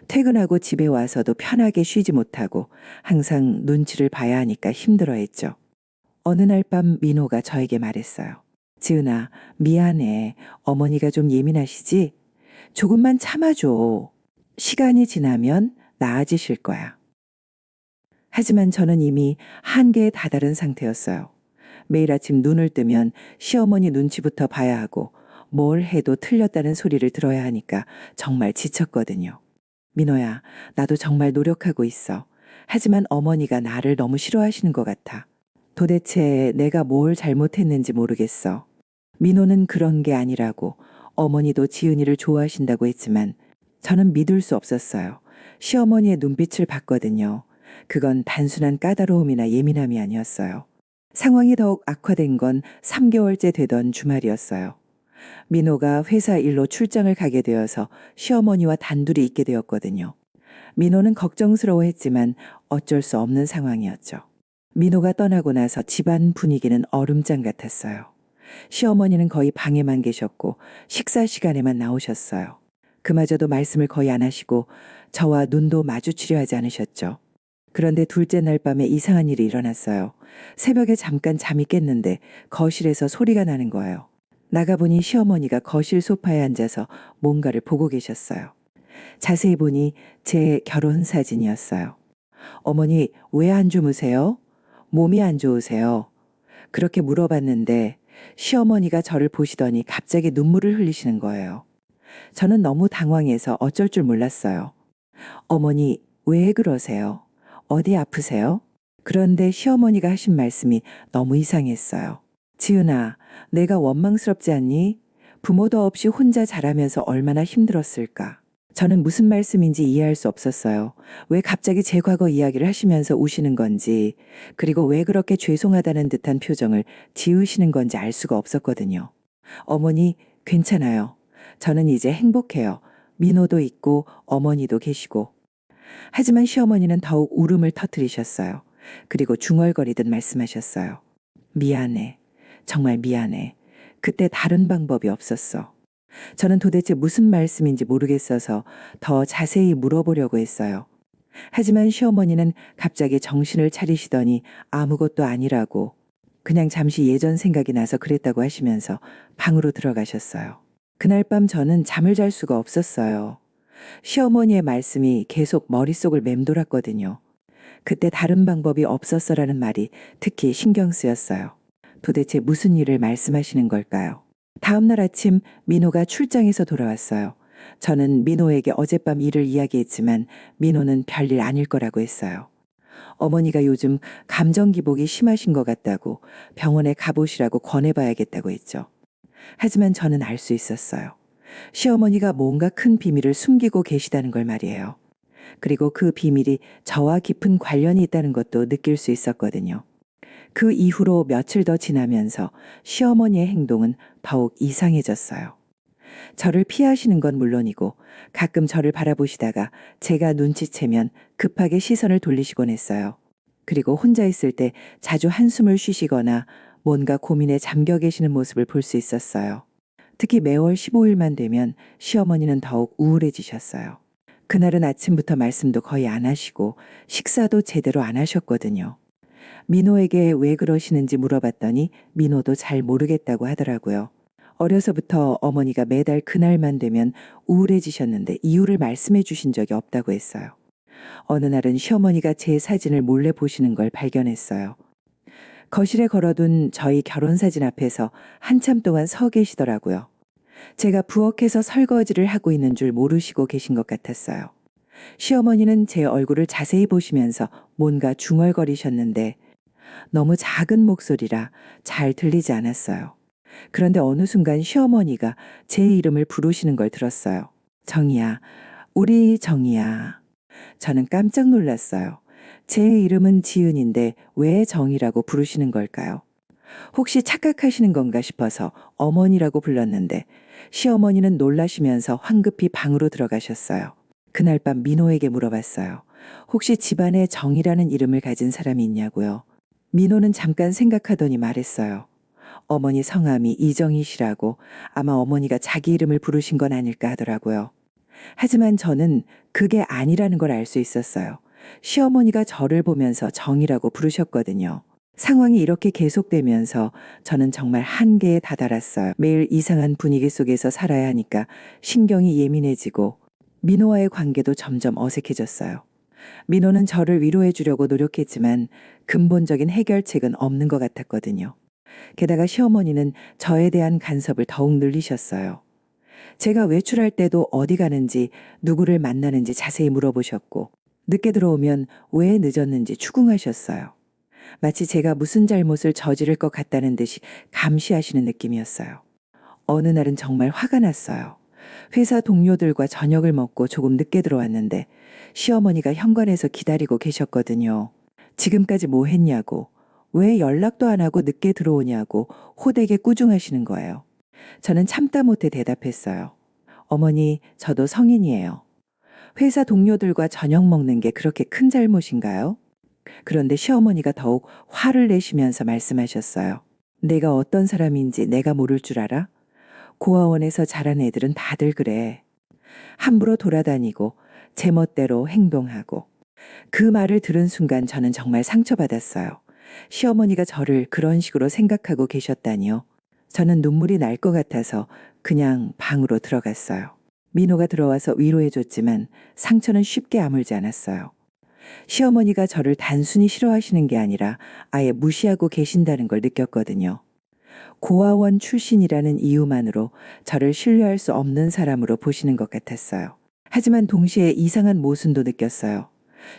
퇴근하고 집에 와서도 편하게 쉬지 못하고 항상 눈치를 봐야 하니까 힘들어했죠. 어느 날 밤 민호가 저에게 말했어요. 지은아, 미안해. 어머니가 좀 예민하시지? 조금만 참아줘. 시간이 지나면 나아지실 거야. 하지만 저는 이미 한계에 다다른 상태였어요. 매일 아침 눈을 뜨면 시어머니 눈치부터 봐야 하고 뭘 해도 틀렸다는 소리를 들어야 하니까 정말 지쳤거든요. 민호야, 나도 정말 노력하고 있어. 하지만 어머니가 나를 너무 싫어하시는 것 같아. 도대체 내가 뭘 잘못했는지 모르겠어. 민호는 그런 게 아니라고, 어머니도 지은이를 좋아하신다고 했지만 저는 믿을 수 없었어요. 시어머니의 눈빛을 봤거든요. 그건 단순한 까다로움이나 예민함이 아니었어요. 상황이 더욱 악화된 건 3개월째 되던 주말이었어요. 민호가 회사 일로 출장을 가게 되어서 시어머니와 단둘이 있게 되었거든요. 민호는 걱정스러워했지만 어쩔 수 없는 상황이었죠. 민호가 떠나고 나서 집안 분위기는 얼음장 같았어요. 시어머니는 거의 방에만 계셨고 식사 시간에만 나오셨어요. 그마저도 말씀을 거의 안 하시고 저와 눈도 마주치려 하지 않으셨죠. 그런데 둘째 날 밤에 이상한 일이 일어났어요. 새벽에 잠깐 잠이 깼는데 거실에서 소리가 나는 거예요. 나가보니 시어머니가 거실 소파에 앉아서 뭔가를 보고 계셨어요. 자세히 보니 제 결혼 사진이었어요. 어머니, 왜 안 주무세요? 몸이 안 좋으세요? 그렇게 물어봤는데 시어머니가 저를 보시더니 갑자기 눈물을 흘리시는 거예요. 저는 너무 당황해서 어쩔 줄 몰랐어요. 어머니, 왜 그러세요? 어디 아프세요? 그런데 시어머니가 하신 말씀이 너무 이상했어요. 지은아, 내가 원망스럽지 않니? 부모도 없이 혼자 자라면서 얼마나 힘들었을까? 저는 무슨 말씀인지 이해할 수 없었어요. 왜 갑자기 제 과거 이야기를 하시면서 우시는 건지, 그리고 왜 그렇게 죄송하다는 듯한 표정을 지으시는 건지 알 수가 없었거든요. 어머니, 괜찮아요. 저는 이제 행복해요. 민호도 있고 어머니도 계시고. 하지만 시어머니는 더욱 울음을 터뜨리셨어요. 그리고 중얼거리듯 말씀하셨어요. 미안해. 정말 미안해. 그때 다른 방법이 없었어. 저는 도대체 무슨 말씀인지 모르겠어서 더 자세히 물어보려고 했어요. 하지만 시어머니는 갑자기 정신을 차리시더니 아무것도 아니라고, 그냥 잠시 예전 생각이 나서 그랬다고 하시면서 방으로 들어가셨어요. 그날 밤 저는 잠을 잘 수가 없었어요. 시어머니의 말씀이 계속 머릿속을 맴돌았거든요. 그때 다른 방법이 없었어라는 말이 특히 신경 쓰였어요. 도대체 무슨 일을 말씀하시는 걸까요? 다음 날 아침 민호가 출장에서 돌아왔어요. 저는 민호에게 어젯밤 일을 이야기했지만 민호는 별일 아닐 거라고 했어요. 어머니가 요즘 감정 기복이 심하신 것 같다고 병원에 가보시라고 권해봐야겠다고 했죠. 하지만 저는 알 수 있었어요. 시어머니가 뭔가 큰 비밀을 숨기고 계시다는 걸 말이에요. 그리고 그 비밀이 저와 깊은 관련이 있다는 것도 느낄 수 있었거든요. 그 이후로 며칠 더 지나면서 시어머니의 행동은 더욱 이상해졌어요. 저를 피하시는 건 물론이고 가끔 저를 바라보시다가 제가 눈치채면 급하게 시선을 돌리시곤 했어요. 그리고 혼자 있을 때 자주 한숨을 쉬시거나 뭔가 고민에 잠겨 계시는 모습을 볼 수 있었어요. 특히 매월 15일만 되면 시어머니는 더욱 우울해지셨어요. 그날은 아침부터 말씀도 거의 안 하시고 식사도 제대로 안 하셨거든요. 민호에게 왜 그러시는지 물어봤더니 민호도 잘 모르겠다고 하더라고요. 어려서부터 어머니가 매달 그날만 되면 우울해지셨는데 이유를 말씀해 주신 적이 없다고 했어요. 어느 날은 시어머니가 제 사진을 몰래 보시는 걸 발견했어요. 거실에 걸어둔 저희 결혼사진 앞에서 한참 동안 서 계시더라고요. 제가 부엌에서 설거지를 하고 있는 줄 모르시고 계신 것 같았어요. 시어머니는 제 얼굴을 자세히 보시면서 뭔가 중얼거리셨는데 너무 작은 목소리라 잘 들리지 않았어요. 그런데 어느 순간 시어머니가 제 이름을 부르시는 걸 들었어요. 정이야, 우리 정이야. 저는 깜짝 놀랐어요. 제 이름은 지은인데 왜 정이라고 부르시는 걸까요? 혹시 착각하시는 건가 싶어서 어머니라고 불렀는데 시어머니는 놀라시면서 황급히 방으로 들어가셨어요. 그날 밤 민호에게 물어봤어요. 혹시 집안에 정이라는 이름을 가진 사람이 있냐고요. 민호는 잠깐 생각하더니 말했어요. 어머니 성함이 이정이시라고, 아마 어머니가 자기 이름을 부르신 건 아닐까 하더라고요. 하지만 저는 그게 아니라는 걸 알 수 있었어요. 시어머니가 저를 보면서 정이라고 부르셨거든요. 상황이 이렇게 계속되면서 저는 정말 한계에 다다랐어요. 매일 이상한 분위기 속에서 살아야 하니까 신경이 예민해지고 민호와의 관계도 점점 어색해졌어요. 민호는 저를 위로해 주려고 노력했지만 근본적인 해결책은 없는 것 같았거든요. 게다가 시어머니는 저에 대한 간섭을 더욱 늘리셨어요. 제가 외출할 때도 어디 가는지, 누구를 만나는지 자세히 물어보셨고, 늦게 들어오면 왜 늦었는지 추궁하셨어요. 마치 제가 무슨 잘못을 저지를 것 같다는 듯이 감시하시는 느낌이었어요. 어느 날은 정말 화가 났어요. 회사 동료들과 저녁을 먹고 조금 늦게 들어왔는데 시어머니가 현관에서 기다리고 계셨거든요. 지금까지 뭐 했냐고, 왜 연락도 안 하고 늦게 들어오냐고 호되게 꾸중하시는 거예요. 저는 참다 못해 대답했어요. 어머니, 저도 성인이에요. 회사 동료들과 저녁 먹는 게 그렇게 큰 잘못인가요? 그런데 시어머니가 더욱 화를 내시면서 말씀하셨어요. 내가 어떤 사람인지 내가 모를 줄 알아? 고아원에서 자란 애들은 다들 그래. 함부로 돌아다니고 제멋대로 행동하고. 그 말을 들은 순간 저는 정말 상처받았어요. 시어머니가 저를 그런 식으로 생각하고 계셨다니요. 저는 눈물이 날 것 같아서 그냥 방으로 들어갔어요. 민호가 들어와서 위로해줬지만 상처는 쉽게 아물지 않았어요. 시어머니가 저를 단순히 싫어하시는 게 아니라 아예 무시하고 계신다는 걸 느꼈거든요. 고아원 출신이라는 이유만으로 저를 신뢰할 수 없는 사람으로 보시는 것 같았어요. 하지만 동시에 이상한 모순도 느꼈어요.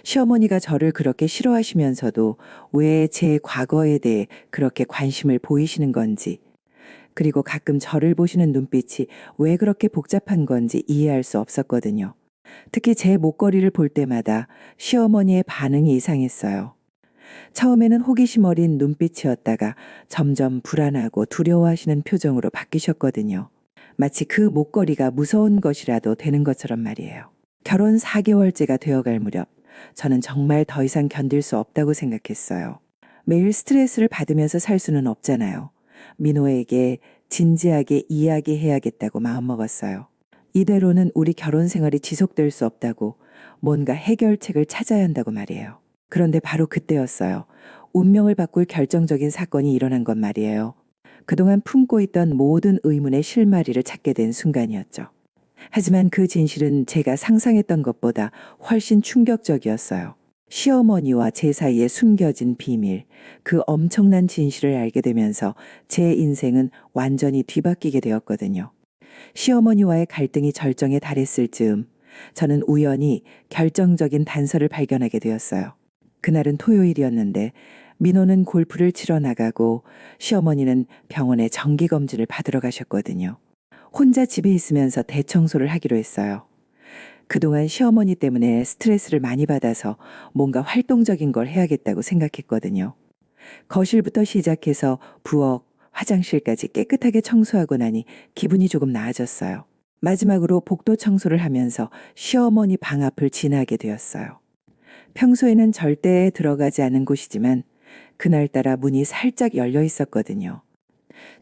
시어머니가 저를 그렇게 싫어하시면서도 왜 제 과거에 대해 그렇게 관심을 보이시는 건지, 그리고 가끔 저를 보시는 눈빛이 왜 그렇게 복잡한 건지 이해할 수 없었거든요. 특히 제 목걸이를 볼 때마다 시어머니의 반응이 이상했어요. 처음에는 호기심 어린 눈빛이었다가 점점 불안하고 두려워하시는 표정으로 바뀌셨거든요. 마치 그 목걸이가 무서운 것이라도 되는 것처럼 말이에요. 결혼 4개월째가 되어갈 무렵 저는 정말 더 이상 견딜 수 없다고 생각했어요. 매일 스트레스를 받으면서 살 수는 없잖아요. 민호에게 진지하게 이야기해야겠다고 마음먹었어요. 이대로는 우리 결혼 생활이 지속될 수 없다고, 뭔가 해결책을 찾아야 한다고 말이에요. 그런데 바로 그때였어요. 운명을 바꿀 결정적인 사건이 일어난 건 말이에요. 그동안 품고 있던 모든 의문의 실마리를 찾게 된 순간이었죠. 하지만 그 진실은 제가 상상했던 것보다 훨씬 충격적이었어요. 시어머니와 제 사이에 숨겨진 비밀, 그 엄청난 진실을 알게 되면서 제 인생은 완전히 뒤바뀌게 되었거든요. 시어머니와의 갈등이 절정에 달했을 즈음 저는 우연히 결정적인 단서를 발견하게 되었어요. 그날은 토요일이었는데 민호는 골프를 치러 나가고 시어머니는 병원에 정기검진을 받으러 가셨거든요. 혼자 집에 있으면서 대청소를 하기로 했어요. 그동안 시어머니 때문에 스트레스를 많이 받아서 뭔가 활동적인 걸 해야겠다고 생각했거든요. 거실부터 시작해서 부엌, 화장실까지 깨끗하게 청소하고 나니 기분이 조금 나아졌어요. 마지막으로 복도 청소를 하면서 시어머니 방 앞을 지나게 되었어요. 평소에는 절대 들어가지 않은 곳이지만 그날따라 문이 살짝 열려 있었거든요.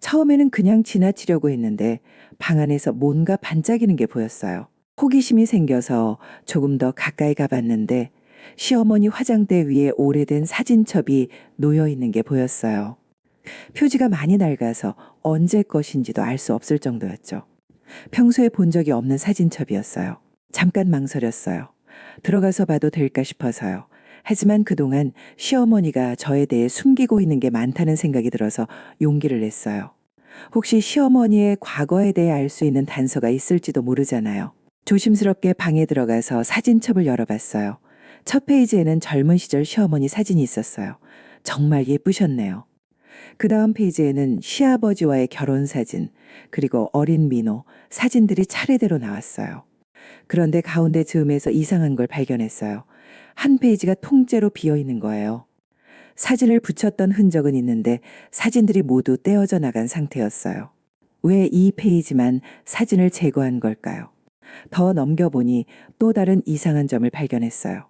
처음에는 그냥 지나치려고 했는데 방 안에서 뭔가 반짝이는 게 보였어요. 호기심이 생겨서 조금 더 가까이 가봤는데 시어머니 화장대 위에 오래된 사진첩이 놓여 있는 게 보였어요. 표지가 많이 낡아서 언제 것인지도 알 수 없을 정도였죠. 평소에 본 적이 없는 사진첩이었어요. 잠깐 망설였어요. 들어가서 봐도 될까 싶어서요. 하지만 그동안 시어머니가 저에 대해 숨기고 있는 게 많다는 생각이 들어서 용기를 냈어요. 혹시 시어머니의 과거에 대해 알 수 있는 단서가 있을지도 모르잖아요. 조심스럽게 방에 들어가서 사진첩을 열어봤어요. 첫 페이지에는 젊은 시절 시어머니 사진이 있었어요. 정말 예쁘셨네요. 그 다음 페이지에는 시아버지와의 결혼 사진, 그리고 어린 민호, 사진들이 차례대로 나왔어요. 그런데 가운데 즈음에서 이상한 걸 발견했어요. 한 페이지가 통째로 비어 있는 거예요. 사진을 붙였던 흔적은 있는데 사진들이 모두 떼어져 나간 상태였어요. 왜 이 페이지만 사진을 제거한 걸까요? 더 넘겨보니 또 다른 이상한 점을 발견했어요.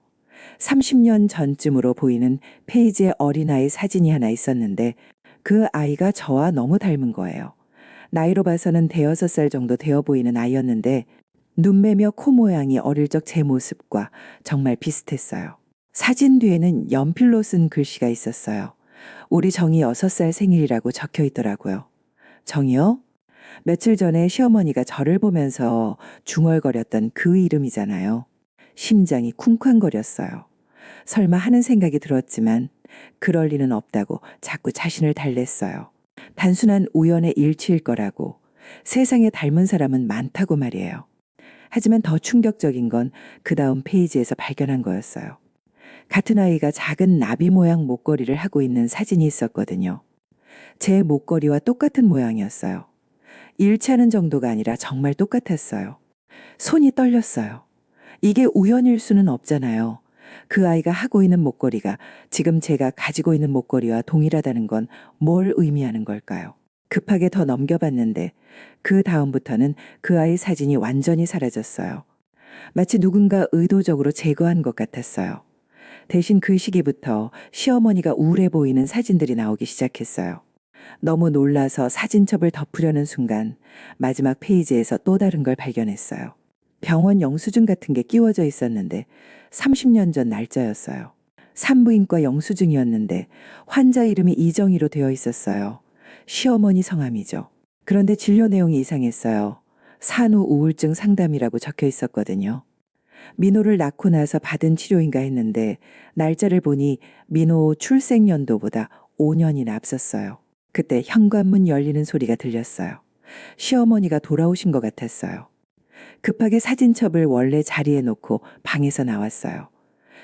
30년 전쯤으로 보이는 페이지에 어린아이 사진이 하나 있었는데 그 아이가 저와 너무 닮은 거예요. 나이로 봐서는 5살 정도 되어 보이는 아이였는데 눈매며 코 모양이 어릴 적 제 모습과 정말 비슷했어요. 사진 뒤에는 연필로 쓴 글씨가 있었어요. 우리 정이 6살 생일이라고 적혀 있더라고요. 정이요? 며칠 전에 시어머니가 저를 보면서 중얼거렸던 그 이름이잖아요. 심장이 쿵쾅거렸어요. 설마 하는 생각이 들었지만 그럴 리는 없다고 자꾸 자신을 달랬어요. 단순한 우연의 일치일 거라고. 세상에 닮은 사람은 많다고 말이에요. 하지만 더 충격적인 건 그 다음 페이지에서 발견한 거였어요. 같은 아이가 작은 나비 모양 목걸이를 하고 있는 사진이 있었거든요. 제 목걸이와 똑같은 모양이었어요. 일치하는 정도가 아니라 정말 똑같았어요. 손이 떨렸어요. 이게 우연일 수는 없잖아요. 그 아이가 하고 있는 목걸이가 지금 제가 가지고 있는 목걸이와 동일하다는 건 뭘 의미하는 걸까요? 급하게 더 넘겨봤는데 그 다음부터는 그 아이 사진이 완전히 사라졌어요. 마치 누군가 의도적으로 제거한 것 같았어요. 대신 그 시기부터 시어머니가 우울해 보이는 사진들이 나오기 시작했어요. 너무 놀라서 사진첩을 덮으려는 순간 마지막 페이지에서 또 다른 걸 발견했어요. 병원 영수증 같은 게 끼워져 있었는데 30년 전 날짜였어요. 산부인과 영수증이었는데 환자 이름이 이정희로 되어 있었어요. 시어머니 성함이죠. 그런데 진료 내용이 이상했어요. 산후 우울증 상담이라고 적혀 있었거든요. 민호를 낳고 나서 받은 치료인가 했는데 날짜를 보니 민호 출생연도보다 5년이나 앞섰어요. 그때 현관문 열리는 소리가 들렸어요. 시어머니가 돌아오신 것 같았어요. 급하게 사진첩을 원래 자리에 놓고 방에서 나왔어요.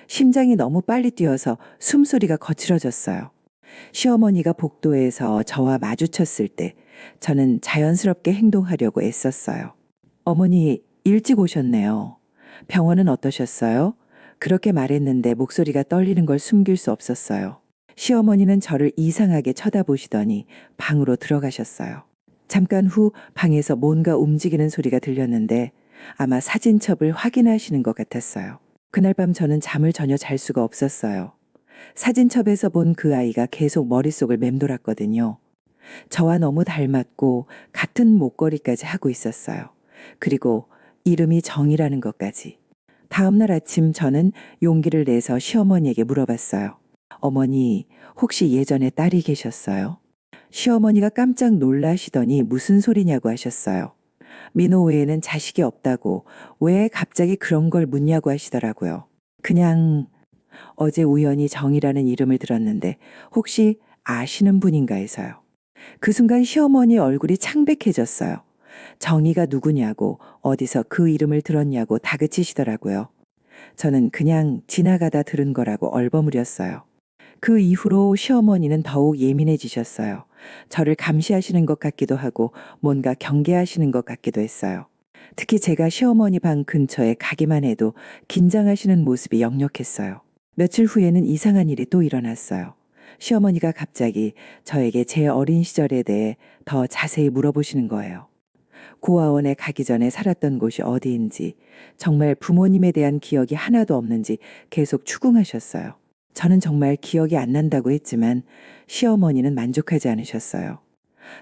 심장이 너무 빨리 뛰어서 숨소리가 거칠어졌어요. 시어머니가 복도에서 저와 마주쳤을 때 저는 자연스럽게 행동하려고 애썼어요. 어머니, 일찍 오셨네요. 병원은 어떠셨어요? 그렇게 말했는데 목소리가 떨리는 걸 숨길 수 없었어요. 시어머니는 저를 이상하게 쳐다보시더니 방으로 들어가셨어요. 잠깐 후 방에서 뭔가 움직이는 소리가 들렸는데 아마 사진첩을 확인하시는 것 같았어요. 그날 밤 저는 잠을 전혀 잘 수가 없었어요. 사진첩에서 본 그 아이가 계속 머릿속을 맴돌았거든요. 저와 너무 닮았고 같은 목걸이까지 하고 있었어요. 그리고 이름이 정이라는 것까지. 다음날 아침 저는 용기를 내서 시어머니에게 물어봤어요. 어머니, 혹시 예전에 딸이 계셨어요? 시어머니가 깜짝 놀라시더니 무슨 소리냐고 하셨어요. 민호 외에는 자식이 없다고 왜 갑자기 그런 걸 묻냐고 하시더라고요. 그냥 어제 우연히 정이라는 이름을 들었는데 혹시 아시는 분인가 해서요. 그 순간 시어머니 얼굴이 창백해졌어요. 정이가 누구냐고 어디서 그 이름을 들었냐고 다그치시더라고요. 저는 그냥 지나가다 들은 거라고 얼버무렸어요. 그 이후로 시어머니는 더욱 예민해지셨어요. 저를 감시하시는 것 같기도 하고 뭔가 경계하시는 것 같기도 했어요. 특히 제가 시어머니 방 근처에 가기만 해도 긴장하시는 모습이 역력했어요. 며칠 후에는 이상한 일이 또 일어났어요. 시어머니가 갑자기 저에게 제 어린 시절에 대해 더 자세히 물어보시는 거예요. 고아원에 가기 전에 살았던 곳이 어디인지, 정말 부모님에 대한 기억이 하나도 없는지 계속 추궁하셨어요. 저는 정말 기억이 안 난다고 했지만 시어머니는 만족하지 않으셨어요.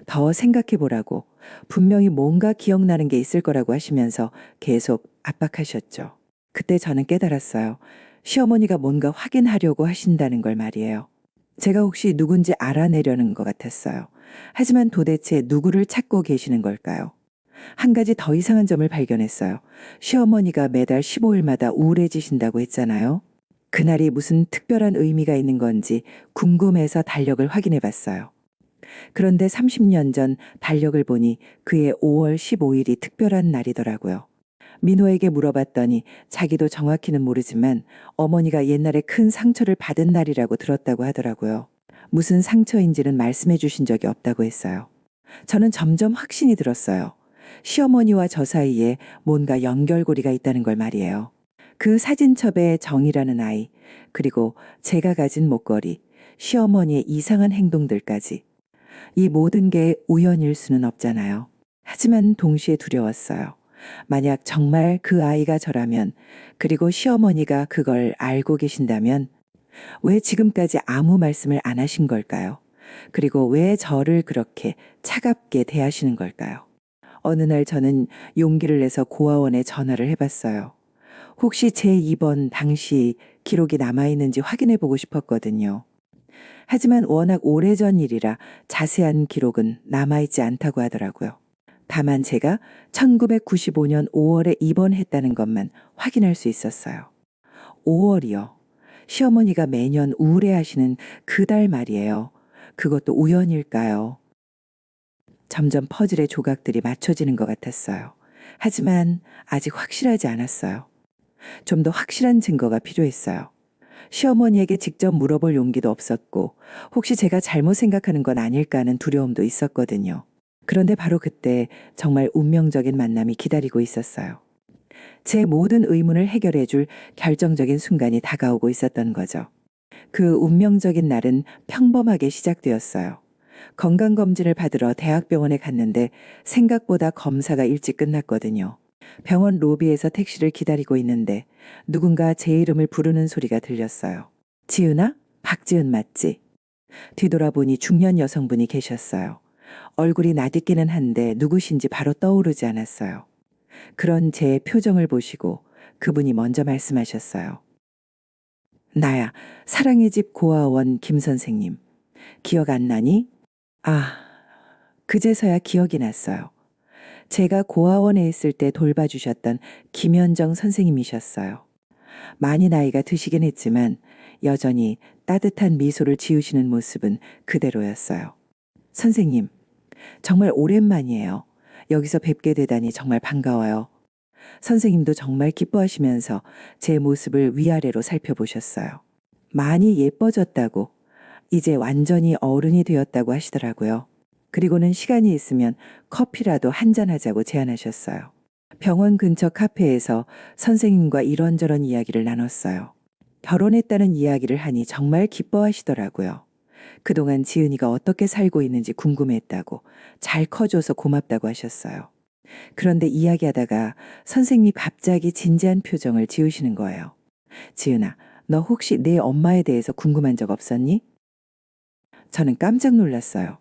더 생각해 보라고, 분명히 뭔가 기억나는 게 있을 거라고 하시면서 계속 압박하셨죠. 그때 저는 깨달았어요. 시어머니가 뭔가 확인하려고 하신다는 걸 말이에요. 제가 혹시 누군지 알아내려는 것 같았어요. 하지만 도대체 누구를 찾고 계시는 걸까요? 한 가지 더 이상한 점을 발견했어요. 시어머니가 매달 15일마다 우울해지신다고 했잖아요. 그날이 무슨 특별한 의미가 있는 건지 궁금해서 달력을 확인해 봤어요. 그런데 30년 전 달력을 보니 그해 5월 15일이 특별한 날이더라고요. 민호에게 물어봤더니 자기도 정확히는 모르지만 어머니가 옛날에 큰 상처를 받은 날이라고 들었다고 하더라고요. 무슨 상처인지는 말씀해 주신 적이 없다고 했어요. 저는 점점 확신이 들었어요. 시어머니와 저 사이에 뭔가 연결고리가 있다는 걸 말이에요. 그 사진첩의 정이라는 아이, 그리고 제가 가진 목걸이, 시어머니의 이상한 행동들까지. 이 모든 게 우연일 수는 없잖아요. 하지만 동시에 두려웠어요. 만약 정말 그 아이가 저라면, 그리고 시어머니가 그걸 알고 계신다면 왜 지금까지 아무 말씀을 안 하신 걸까요? 그리고 왜 저를 그렇게 차갑게 대하시는 걸까요? 어느 날 저는 용기를 내서 고아원에 전화를 해봤어요. 혹시 제 입원 당시 기록이 남아있는지 확인해 보고 싶었거든요. 하지만 워낙 오래전 일이라 자세한 기록은 남아있지 않다고 하더라고요. 다만 제가 1995년 5월에 입원했다는 것만 확인할 수 있었어요. 5월이요. 시어머니가 매년 우울해하시는 그 달 말이에요. 그것도 우연일까요? 점점 퍼즐의 조각들이 맞춰지는 것 같았어요. 하지만 아직 확실하지 않았어요. 좀 더 확실한 증거가 필요했어요. 시어머니에게 직접 물어볼 용기도 없었고 혹시 제가 잘못 생각하는 건 아닐까 하는 두려움도 있었거든요. 그런데 바로 그때 정말 운명적인 만남이 기다리고 있었어요. 제 모든 의문을 해결해 줄 결정적인 순간이 다가오고 있었던 거죠. 그 운명적인 날은 평범하게 시작되었어요. 건강검진을 받으러 대학병원에 갔는데 생각보다 검사가 일찍 끝났거든요. 병원 로비에서 택시를 기다리고 있는데 누군가 제 이름을 부르는 소리가 들렸어요. 지은아? 박지은 맞지? 뒤돌아보니 중년 여성분이 계셨어요. 얼굴이 낯익기는 한데 누구신지 바로 떠오르지 않았어요. 그런 제 표정을 보시고 그분이 먼저 말씀하셨어요. 나야, 사랑의 집 고아원 김 선생님. 기억 안 나니? 아, 그제서야 기억이 났어요. 제가 고아원에 있을 때 돌봐주셨던 김현정 선생님이셨어요. 많이 나이가 드시긴 했지만 여전히 따뜻한 미소를 지으시는 모습은 그대로였어요. 선생님, 정말 오랜만이에요. 여기서 뵙게 되다니 정말 반가워요. 선생님도 정말 기뻐하시면서 제 모습을 위아래로 살펴보셨어요. 많이 예뻐졌다고, 이제 완전히 어른이 되었다고 하시더라고요. 그리고는 시간이 있으면 커피라도 한잔하자고 제안하셨어요. 병원 근처 카페에서 선생님과 이런저런 이야기를 나눴어요. 결혼했다는 이야기를 하니 정말 기뻐하시더라고요. 그동안 지은이가 어떻게 살고 있는지 궁금했다고, 잘 커줘서 고맙다고 하셨어요. 그런데 이야기하다가 선생님이 갑자기 진지한 표정을 지으시는 거예요. 지은아, 너 혹시 내 엄마에 대해서 궁금한 적 없었니? 저는 깜짝 놀랐어요.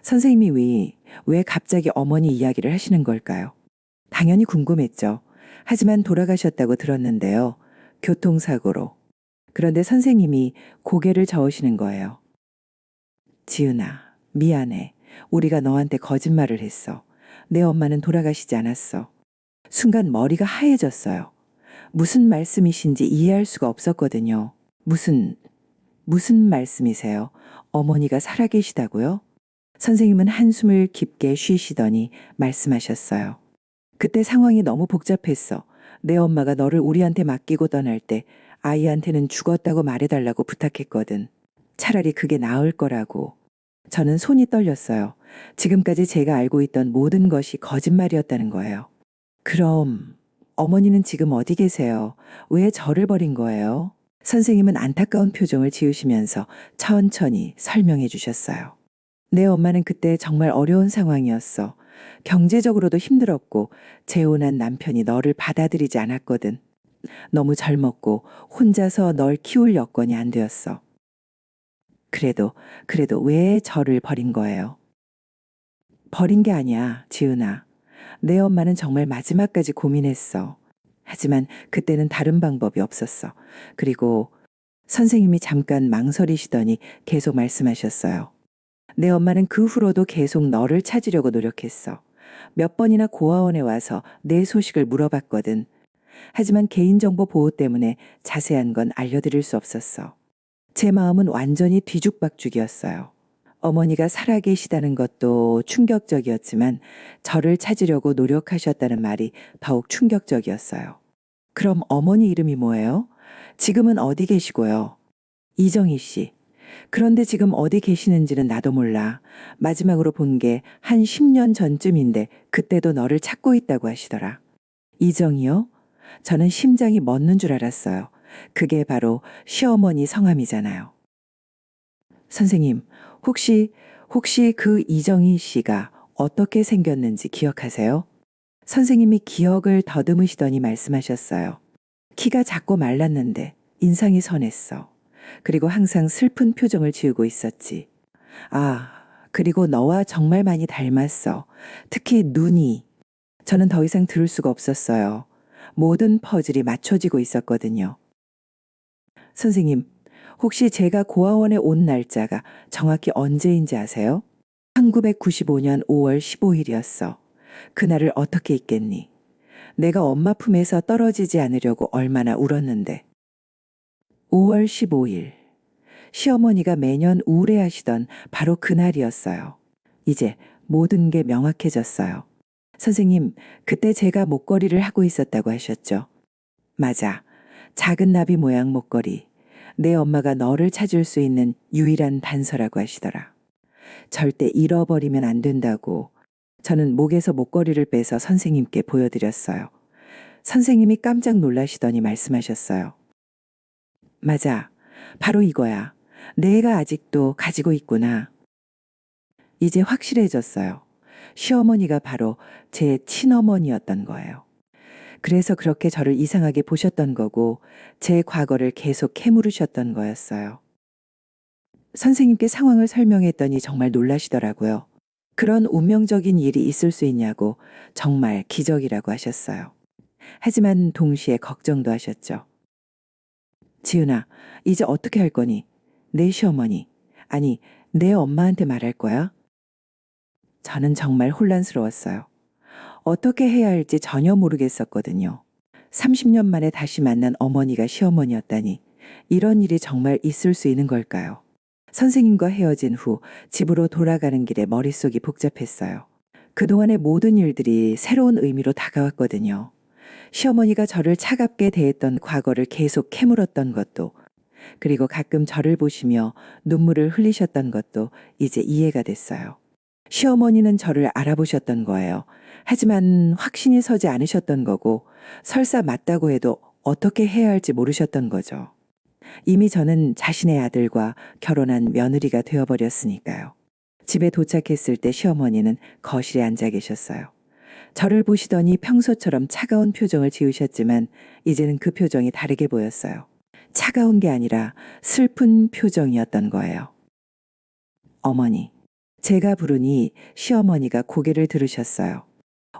선생님이 왜 갑자기 어머니 이야기를 하시는 걸까요? 당연히 궁금했죠. 하지만 돌아가셨다고 들었는데요. 교통사고로. 그런데 선생님이 고개를 저으시는 거예요. 지은아, 미안해. 우리가 너한테 거짓말을 했어. 내 엄마는 돌아가시지 않았어. 순간 머리가 하얘졌어요. 무슨 말씀이신지 이해할 수가 없었거든요. 무슨 말씀이세요? 어머니가 살아계시다고요? 선생님은 한숨을 깊게 쉬시더니 말씀하셨어요. 그때 상황이 너무 복잡했어. 내 엄마가 너를 우리한테 맡기고 떠날 때 아이한테는 죽었다고 말해달라고 부탁했거든. 차라리 그게 나을 거라고. 저는 손이 떨렸어요. 지금까지 제가 알고 있던 모든 것이 거짓말이었다는 거예요. 그럼 어머니는 지금 어디 계세요? 왜 저를 버린 거예요? 선생님은 안타까운 표정을 지으시면서 천천히 설명해 주셨어요. 내 엄마는 그때 정말 어려운 상황이었어. 경제적으로도 힘들었고 재혼한 남편이 너를 받아들이지 않았거든. 너무 젊었고 혼자서 널 키울 여건이 안 되었어. 그래도 왜 저를 버린 거예요? 버린 게 아니야, 지은아. 내 엄마는 정말 마지막까지 고민했어. 하지만 그때는 다른 방법이 없었어. 그리고 선생님이 잠깐 망설이시더니 계속 말씀하셨어요. 내 엄마는 그 후로도 계속 너를 찾으려고 노력했어. 몇 번이나 고아원에 와서 내 소식을 물어봤거든. 하지만 개인정보 보호 때문에 자세한 건 알려드릴 수 없었어. 제 마음은 완전히 뒤죽박죽이었어요. 어머니가 살아계시다는 것도 충격적이었지만 저를 찾으려고 노력하셨다는 말이 더욱 충격적이었어요. 그럼 어머니 이름이 뭐예요? 지금은 어디 계시고요? 이정희 씨. 그런데 지금 어디 계시는지는 나도 몰라. 마지막으로 본 게 한 10년 전쯤인데 그때도 너를 찾고 있다고 하시더라. 이정희요? 저는 심장이 멎는 줄 알았어요. 그게 바로 시어머니 성함이잖아요. 선생님, 혹시 그 이정희 씨가 어떻게 생겼는지 기억하세요? 선생님이 기억을 더듬으시더니 말씀하셨어요. 키가 작고 말랐는데 인상이 선했어. 그리고 항상 슬픈 표정을 지우고 있었지. 아, 그리고 너와 정말 많이 닮았어. 특히 눈이. 저는 더 이상 들을 수가 없었어요. 모든 퍼즐이 맞춰지고 있었거든요. 선생님, 혹시 제가 고아원에 온 날짜가 정확히 언제인지 아세요? 1995년 5월 15일이었어. 그날을 어떻게 잊겠니? 내가 엄마 품에서 떨어지지 않으려고 얼마나 울었는데. 5월 15일. 시어머니가 매년 우울해하시던 바로 그날이었어요. 이제 모든 게 명확해졌어요. 선생님, 그때 제가 목걸이를 하고 있었다고 하셨죠? 맞아. 작은 나비 모양 목걸이. 내 엄마가 너를 찾을 수 있는 유일한 단서라고 하시더라. 절대 잃어버리면 안 된다고. 저는 목에서 목걸이를 빼서 선생님께 보여드렸어요. 선생님이 깜짝 놀라시더니 말씀하셨어요. 맞아. 바로 이거야. 내가 아직도 가지고 있구나. 이제 확실해졌어요. 시어머니가 바로 제 친어머니였던 거예요. 그래서 그렇게 저를 이상하게 보셨던 거고 제 과거를 계속 캐물으셨던 거였어요. 선생님께 상황을 설명했더니 정말 놀라시더라고요. 그런 운명적인 일이 있을 수 있냐고 정말 기적이라고 하셨어요. 하지만 동시에 걱정도 하셨죠. 지은아, 이제 어떻게 할 거니? 내 시어머니, 아니, 내 엄마한테 말할 거야? 저는 정말 혼란스러웠어요. 어떻게 해야 할지 전혀 모르겠었거든요. 30년 만에 다시 만난 어머니가 시어머니였다니 이런 일이 정말 있을 수 있는 걸까요? 선생님과 헤어진 후 집으로 돌아가는 길에 머릿속이 복잡했어요. 그동안의 모든 일들이 새로운 의미로 다가왔거든요. 시어머니가 저를 차갑게 대했던 과거를 계속 캐물었던 것도, 그리고 가끔 저를 보시며 눈물을 흘리셨던 것도 이제 이해가 됐어요. 시어머니는 저를 알아보셨던 거예요. 하지만 확신이 서지 않으셨던 거고 설사 맞다고 해도 어떻게 해야 할지 모르셨던 거죠. 이미 저는 자신의 아들과 결혼한 며느리가 되어버렸으니까요. 집에 도착했을 때 시어머니는 거실에 앉아 계셨어요. 저를 보시더니 평소처럼 차가운 표정을 지으셨지만 이제는 그 표정이 다르게 보였어요. 차가운 게 아니라 슬픈 표정이었던 거예요. 어머니. 제가 부르니 시어머니가 고개를 들으셨어요.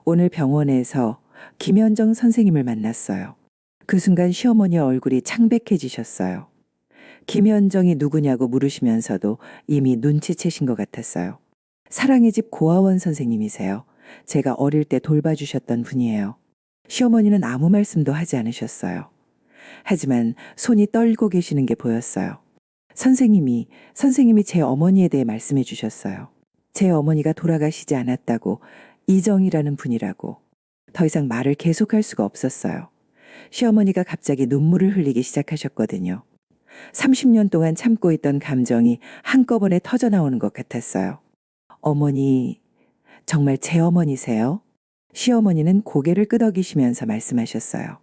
오늘 병원에서 김현정 선생님을 만났어요. 그 순간 시어머니 얼굴이 창백해지셨어요. 김현정이 누구냐고 물으시면서도 이미 눈치채신 것 같았어요. 사랑의 집 고아원 선생님이세요. 제가 어릴 때 돌봐주셨던 분이에요. 시어머니는 아무 말씀도 하지 않으셨어요. 하지만 손이 떨고 계시는 게 보였어요. 선생님이 제 어머니에 대해 말씀해 주셨어요. 제 어머니가 돌아가시지 않았다고, 이정이라는 분이라고. 더 이상 말을 계속할 수가 없었어요. 시어머니가 갑자기 눈물을 흘리기 시작하셨거든요. 30년 동안 참고 있던 감정이 한꺼번에 터져나오는 것 같았어요. 어머니, 정말 제 어머니세요? 시어머니는 고개를 끄덕이시면서 말씀하셨어요.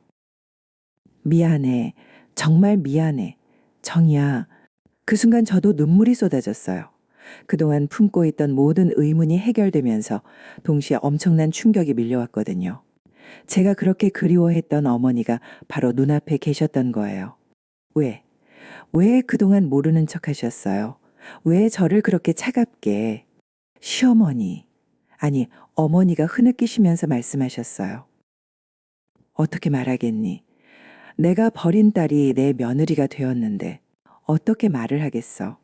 미안해. 정말 미안해. 정이야. 그 순간 저도 눈물이 쏟아졌어요. 그동안 품고 있던 모든 의문이 해결되면서 동시에 엄청난 충격이 밀려왔거든요. 제가 그렇게 그리워했던 어머니가 바로 눈앞에 계셨던 거예요. 왜 그동안 모르는 척 하셨어요? 왜 저를 그렇게 차갑게? 시어머니, 아니 어머니가 흐느끼시면서 말씀하셨어요. 어떻게 말하겠니? 내가 버린 딸이 내 며느리가 되었는데 어떻게 말을 하겠어?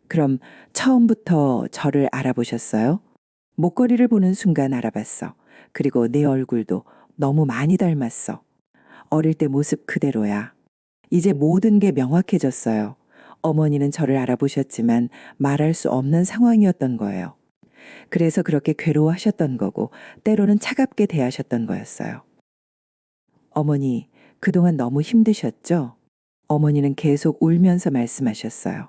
그럼 처음부터 저를 알아보셨어요? 목걸이를 보는 순간 알아봤어. 그리고 내 얼굴도 너무 많이 닮았어. 어릴 때 모습 그대로야. 이제 모든 게 명확해졌어요. 어머니는 저를 알아보셨지만 말할 수 없는 상황이었던 거예요. 그래서 그렇게 괴로워하셨던 거고 때로는 차갑게 대하셨던 거였어요. 어머니, 그동안 너무 힘드셨죠? 어머니는 계속 울면서 말씀하셨어요.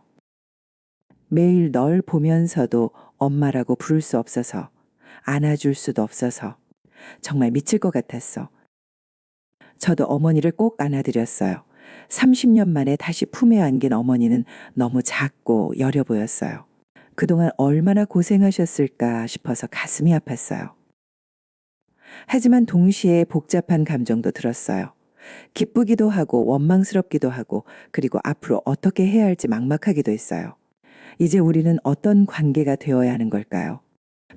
매일 널 보면서도 엄마라고 부를 수 없어서, 안아줄 수도 없어서 정말 미칠 것 같았어. 저도 어머니를 꼭 안아드렸어요. 30년 만에 다시 품에 안긴 어머니는 너무 작고 여려 보였어요. 그동안 얼마나 고생하셨을까 싶어서 가슴이 아팠어요. 하지만 동시에 복잡한 감정도 들었어요. 기쁘기도 하고 원망스럽기도 하고 그리고 앞으로 어떻게 해야 할지 막막하기도 했어요. 이제 우리는 어떤 관계가 되어야 하는 걸까요?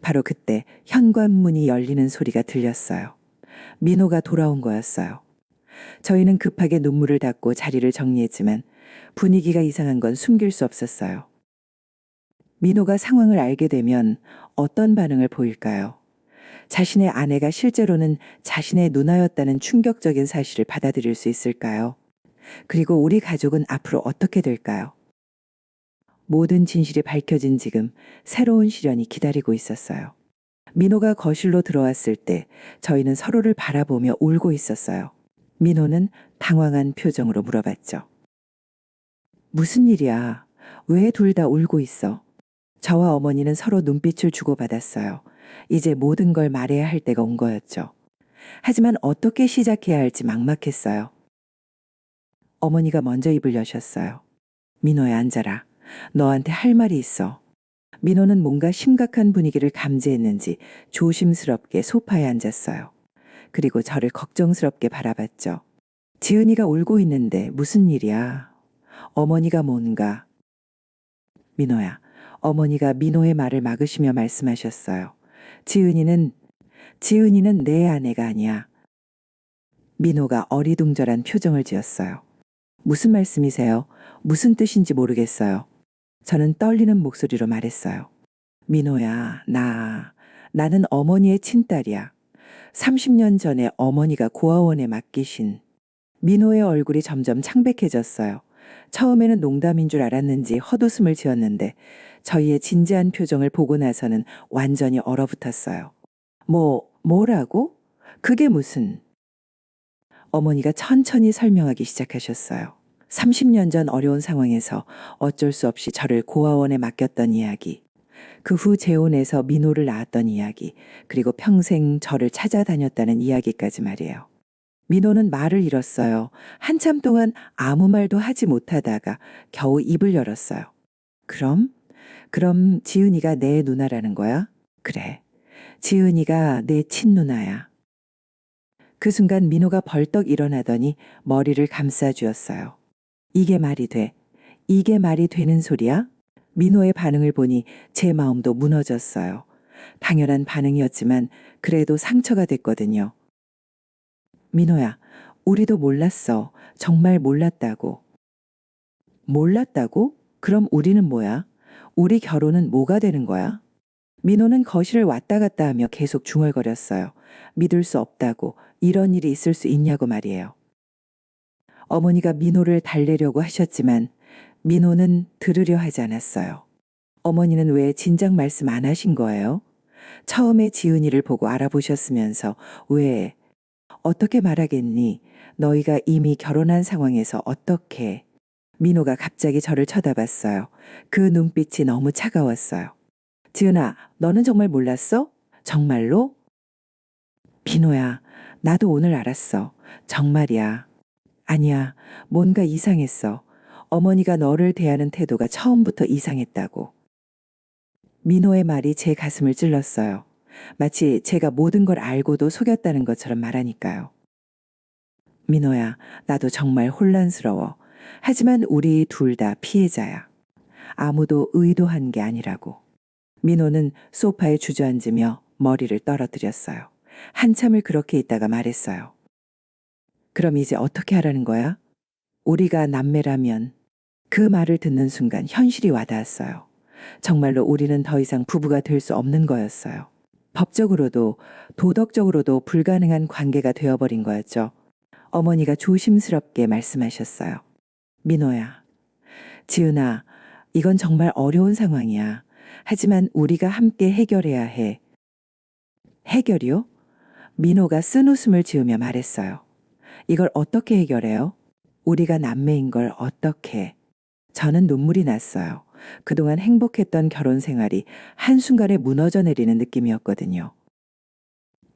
바로 그때 현관문이 열리는 소리가 들렸어요. 민호가 돌아온 거였어요. 저희는 급하게 눈물을 닦고 자리를 정리했지만 분위기가 이상한 건 숨길 수 없었어요. 민호가 상황을 알게 되면 어떤 반응을 보일까요? 자신의 아내가 실제로는 자신의 누나였다는 충격적인 사실을 받아들일 수 있을까요? 그리고 우리 가족은 앞으로 어떻게 될까요? 모든 진실이 밝혀진 지금 새로운 시련이 기다리고 있었어요. 민호가 거실로 들어왔을 때 저희는 서로를 바라보며 울고 있었어요. 민호는 당황한 표정으로 물어봤죠. 무슨 일이야? 왜 둘 다 울고 있어? 저와 어머니는 서로 눈빛을 주고받았어요. 이제 모든 걸 말해야 할 때가 온 거였죠. 하지만 어떻게 시작해야 할지 막막했어요. 어머니가 먼저 입을 여셨어요. 민호야, 앉아라. 너한테 할 말이 있어. 민호는 뭔가 심각한 분위기를 감지했는지 조심스럽게 소파에 앉았어요. 그리고 저를 걱정스럽게 바라봤죠. 지은이가 울고 있는데 무슨 일이야? 어머니가 뭔가. 민호야, 어머니가 민호의 말을 막으시며 말씀하셨어요. 지은이는 내 아내가 아니야. 민호가 어리둥절한 표정을 지었어요. 무슨 말씀이세요? 무슨 뜻인지 모르겠어요. 저는 떨리는 목소리로 말했어요. 민호야, 나는 어머니의 친딸이야. 30년 전에 어머니가 고아원에 맡기신. 민호의 얼굴이 점점 창백해졌어요. 처음에는 농담인 줄 알았는지 헛웃음을 지었는데 저희의 진지한 표정을 보고 나서는 완전히 얼어붙었어요. 뭐라고? 그게 무슨? 어머니가 천천히 설명하기 시작하셨어요. 30년 전 어려운 상황에서 어쩔 수 없이 저를 고아원에 맡겼던 이야기, 그 후 재혼해서 민호를 낳았던 이야기, 그리고 평생 저를 찾아다녔다는 이야기까지 말이에요. 민호는 말을 잃었어요. 한참 동안 아무 말도 하지 못하다가 겨우 입을 열었어요. 그럼 지은이가 내 누나라는 거야? 그래. 지은이가 내 친누나야. 그 순간 민호가 벌떡 일어나더니 머리를 감싸주었어요. 이게 말이 돼? 이게 말이 되는 소리야? 민호의 반응을 보니 제 마음도 무너졌어요. 당연한 반응이었지만 그래도 상처가 됐거든요. 민호야, 우리도 몰랐어. 정말 몰랐다고. 몰랐다고? 그럼 우리는 뭐야? 우리 결혼은 뭐가 되는 거야? 민호는 거실을 왔다 갔다 하며 계속 중얼거렸어요. 믿을 수 없다고, 이런 일이 있을 수 있냐고 말이에요. 어머니가 민호를 달래려고 하셨지만 민호는 들으려 하지 않았어요. 어머니는 왜 진작 말씀 안 하신 거예요? 처음에 지은이를 보고 알아보셨으면서 왜? 어떻게 말하겠니? 너희가 이미 결혼한 상황에서 어떻게? 민호가 갑자기 저를 쳐다봤어요. 그 눈빛이 너무 차가웠어요. 지은아, 너는 정말 몰랐어? 정말로? 민호야, 나도 오늘 알았어. 정말이야. 아니야, 뭔가 이상했어. 어머니가 너를 대하는 태도가 처음부터 이상했다고. 민호의 말이 제 가슴을 찔렀어요. 마치 제가 모든 걸 알고도 속였다는 것처럼 말하니까요. 민호야, 나도 정말 혼란스러워. 하지만 우리 둘 다 피해자야. 아무도 의도한 게 아니라고. 민호는 소파에 주저앉으며 머리를 떨어뜨렸어요. 한참을 그렇게 있다가 말했어요. 그럼 이제 어떻게 하라는 거야? 우리가 남매라면. 그 말을 듣는 순간 현실이 와닿았어요. 정말로 우리는 더 이상 부부가 될 수 없는 거였어요. 법적으로도 도덕적으로도 불가능한 관계가 되어버린 거였죠. 어머니가 조심스럽게 말씀하셨어요. 민호야, 지은아, 이건 정말 어려운 상황이야. 하지만 우리가 함께 해결해야 해. 해결이요? 민호가 쓴 웃음을 지으며 말했어요. 이걸 어떻게 해결해요? 우리가 남매인 걸 어떻게? 저는 눈물이 났어요. 그동안 행복했던 결혼 생활이 한순간에 무너져 내리는 느낌이었거든요.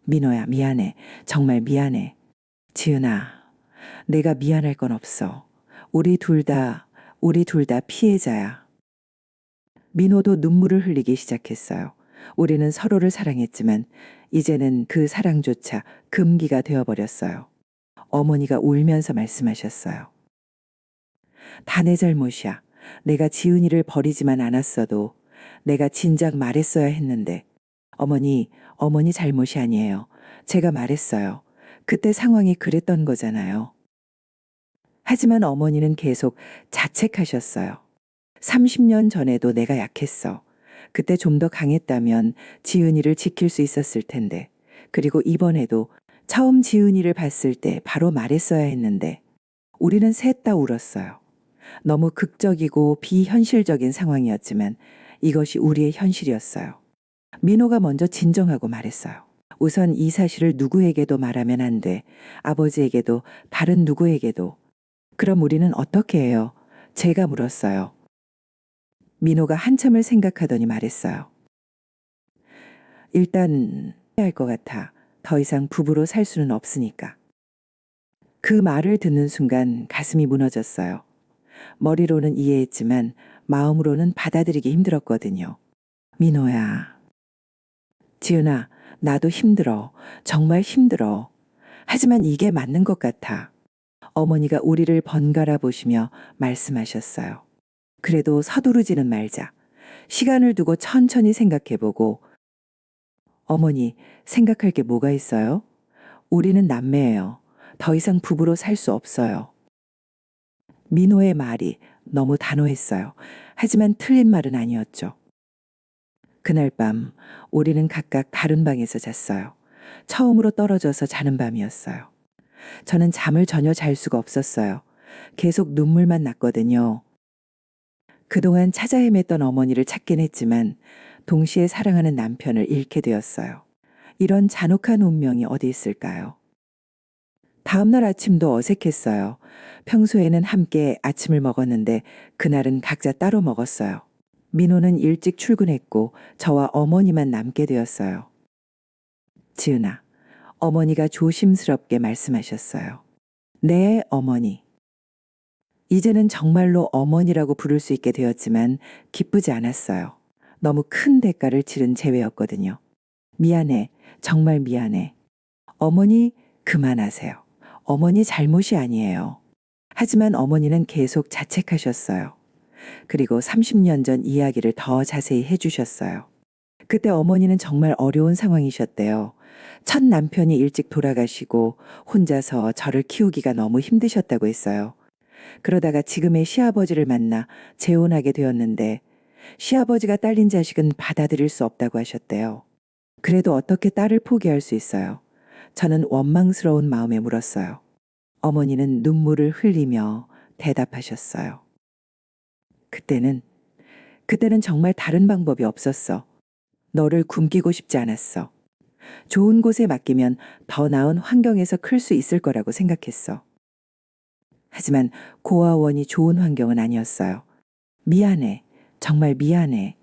민호야, 미안해. 정말 미안해. 지은아, 내가 미안할 건 없어. 우리 둘 다 피해자야. 민호도 눈물을 흘리기 시작했어요. 우리는 서로를 사랑했지만 이제는 그 사랑조차 금기가 되어버렸어요. 어머니가 울면서 말씀하셨어요. 다 내 잘못이야. 내가 지은이를 버리지만 않았어도 내가 진작 말했어야 했는데. 어머니 잘못이 아니에요. 제가 말했어요. 그때 상황이 그랬던 거잖아요. 하지만 어머니는 계속 자책하셨어요. 30년 전에도 내가 약했어. 그때 좀 더 강했다면 지은이를 지킬 수 있었을 텐데. 그리고 이번에도 처음 지은이를 봤을 때 바로 말했어야 했는데. 우리는 셋 다 울었어요. 너무 극적이고 비현실적인 상황이었지만 이것이 우리의 현실이었어요. 민호가 먼저 진정하고 말했어요. 우선 이 사실을 누구에게도 말하면 안 돼. 아버지에게도 다른 누구에게도. 그럼 우리는 어떻게 해요? 제가 물었어요. 민호가 한참을 생각하더니 말했어요. 일단 해야 할 것 같아. 더 이상 부부로 살 수는 없으니까. 그 말을 듣는 순간 가슴이 무너졌어요. 머리로는 이해했지만 마음으로는 받아들이기 힘들었거든요. 민호야. 지은아, 나도 힘들어. 정말 힘들어. 하지만 이게 맞는 것 같아. 어머니가 우리를 번갈아 보시며 말씀하셨어요. 그래도 서두르지는 말자. 시간을 두고 천천히 생각해보고. 어머니, 생각할 게 뭐가 있어요? 우리는 남매예요. 더 이상 부부로 살 수 없어요. 민호의 말이 너무 단호했어요. 하지만 틀린 말은 아니었죠. 그날 밤 우리는 각각 다른 방에서 잤어요. 처음으로 떨어져서 자는 밤이었어요. 저는 잠을 전혀 잘 수가 없었어요. 계속 눈물만 났거든요. 그동안 찾아 헤맸던 어머니를 찾긴 했지만 동시에 사랑하는 남편을 잃게 되었어요. 이런 잔혹한 운명이 어디 있을까요? 다음날 아침도 어색했어요. 평소에는 함께 아침을 먹었는데 그날은 각자 따로 먹었어요. 민호는 일찍 출근했고 저와 어머니만 남게 되었어요. 지은아, 어머니가 조심스럽게 말씀하셨어요. 네, 어머니. 이제는 정말로 어머니라고 부를 수 있게 되었지만 기쁘지 않았어요. 너무 큰 대가를 치른 재회였거든요. 미안해. 정말 미안해. 어머니, 그만하세요. 어머니 잘못이 아니에요. 하지만 어머니는 계속 자책하셨어요. 그리고 30년 전 이야기를 더 자세히 해주셨어요. 그때 어머니는 정말 어려운 상황이셨대요. 첫 남편이 일찍 돌아가시고 혼자서 저를 키우기가 너무 힘드셨다고 했어요. 그러다가 지금의 시아버지를 만나 재혼하게 되었는데 시아버지가 딸린 자식은 받아들일 수 없다고 하셨대요. 그래도 어떻게 딸을 포기할 수 있어요? 저는 원망스러운 마음에 물었어요. 어머니는 눈물을 흘리며 대답하셨어요. 그때는 정말 다른 방법이 없었어. 너를 굶기고 싶지 않았어. 좋은 곳에 맡기면 더 나은 환경에서 클 수 있을 거라고 생각했어. 하지만 고아원이 좋은 환경은 아니었어요. 미안해. 정말 미안해.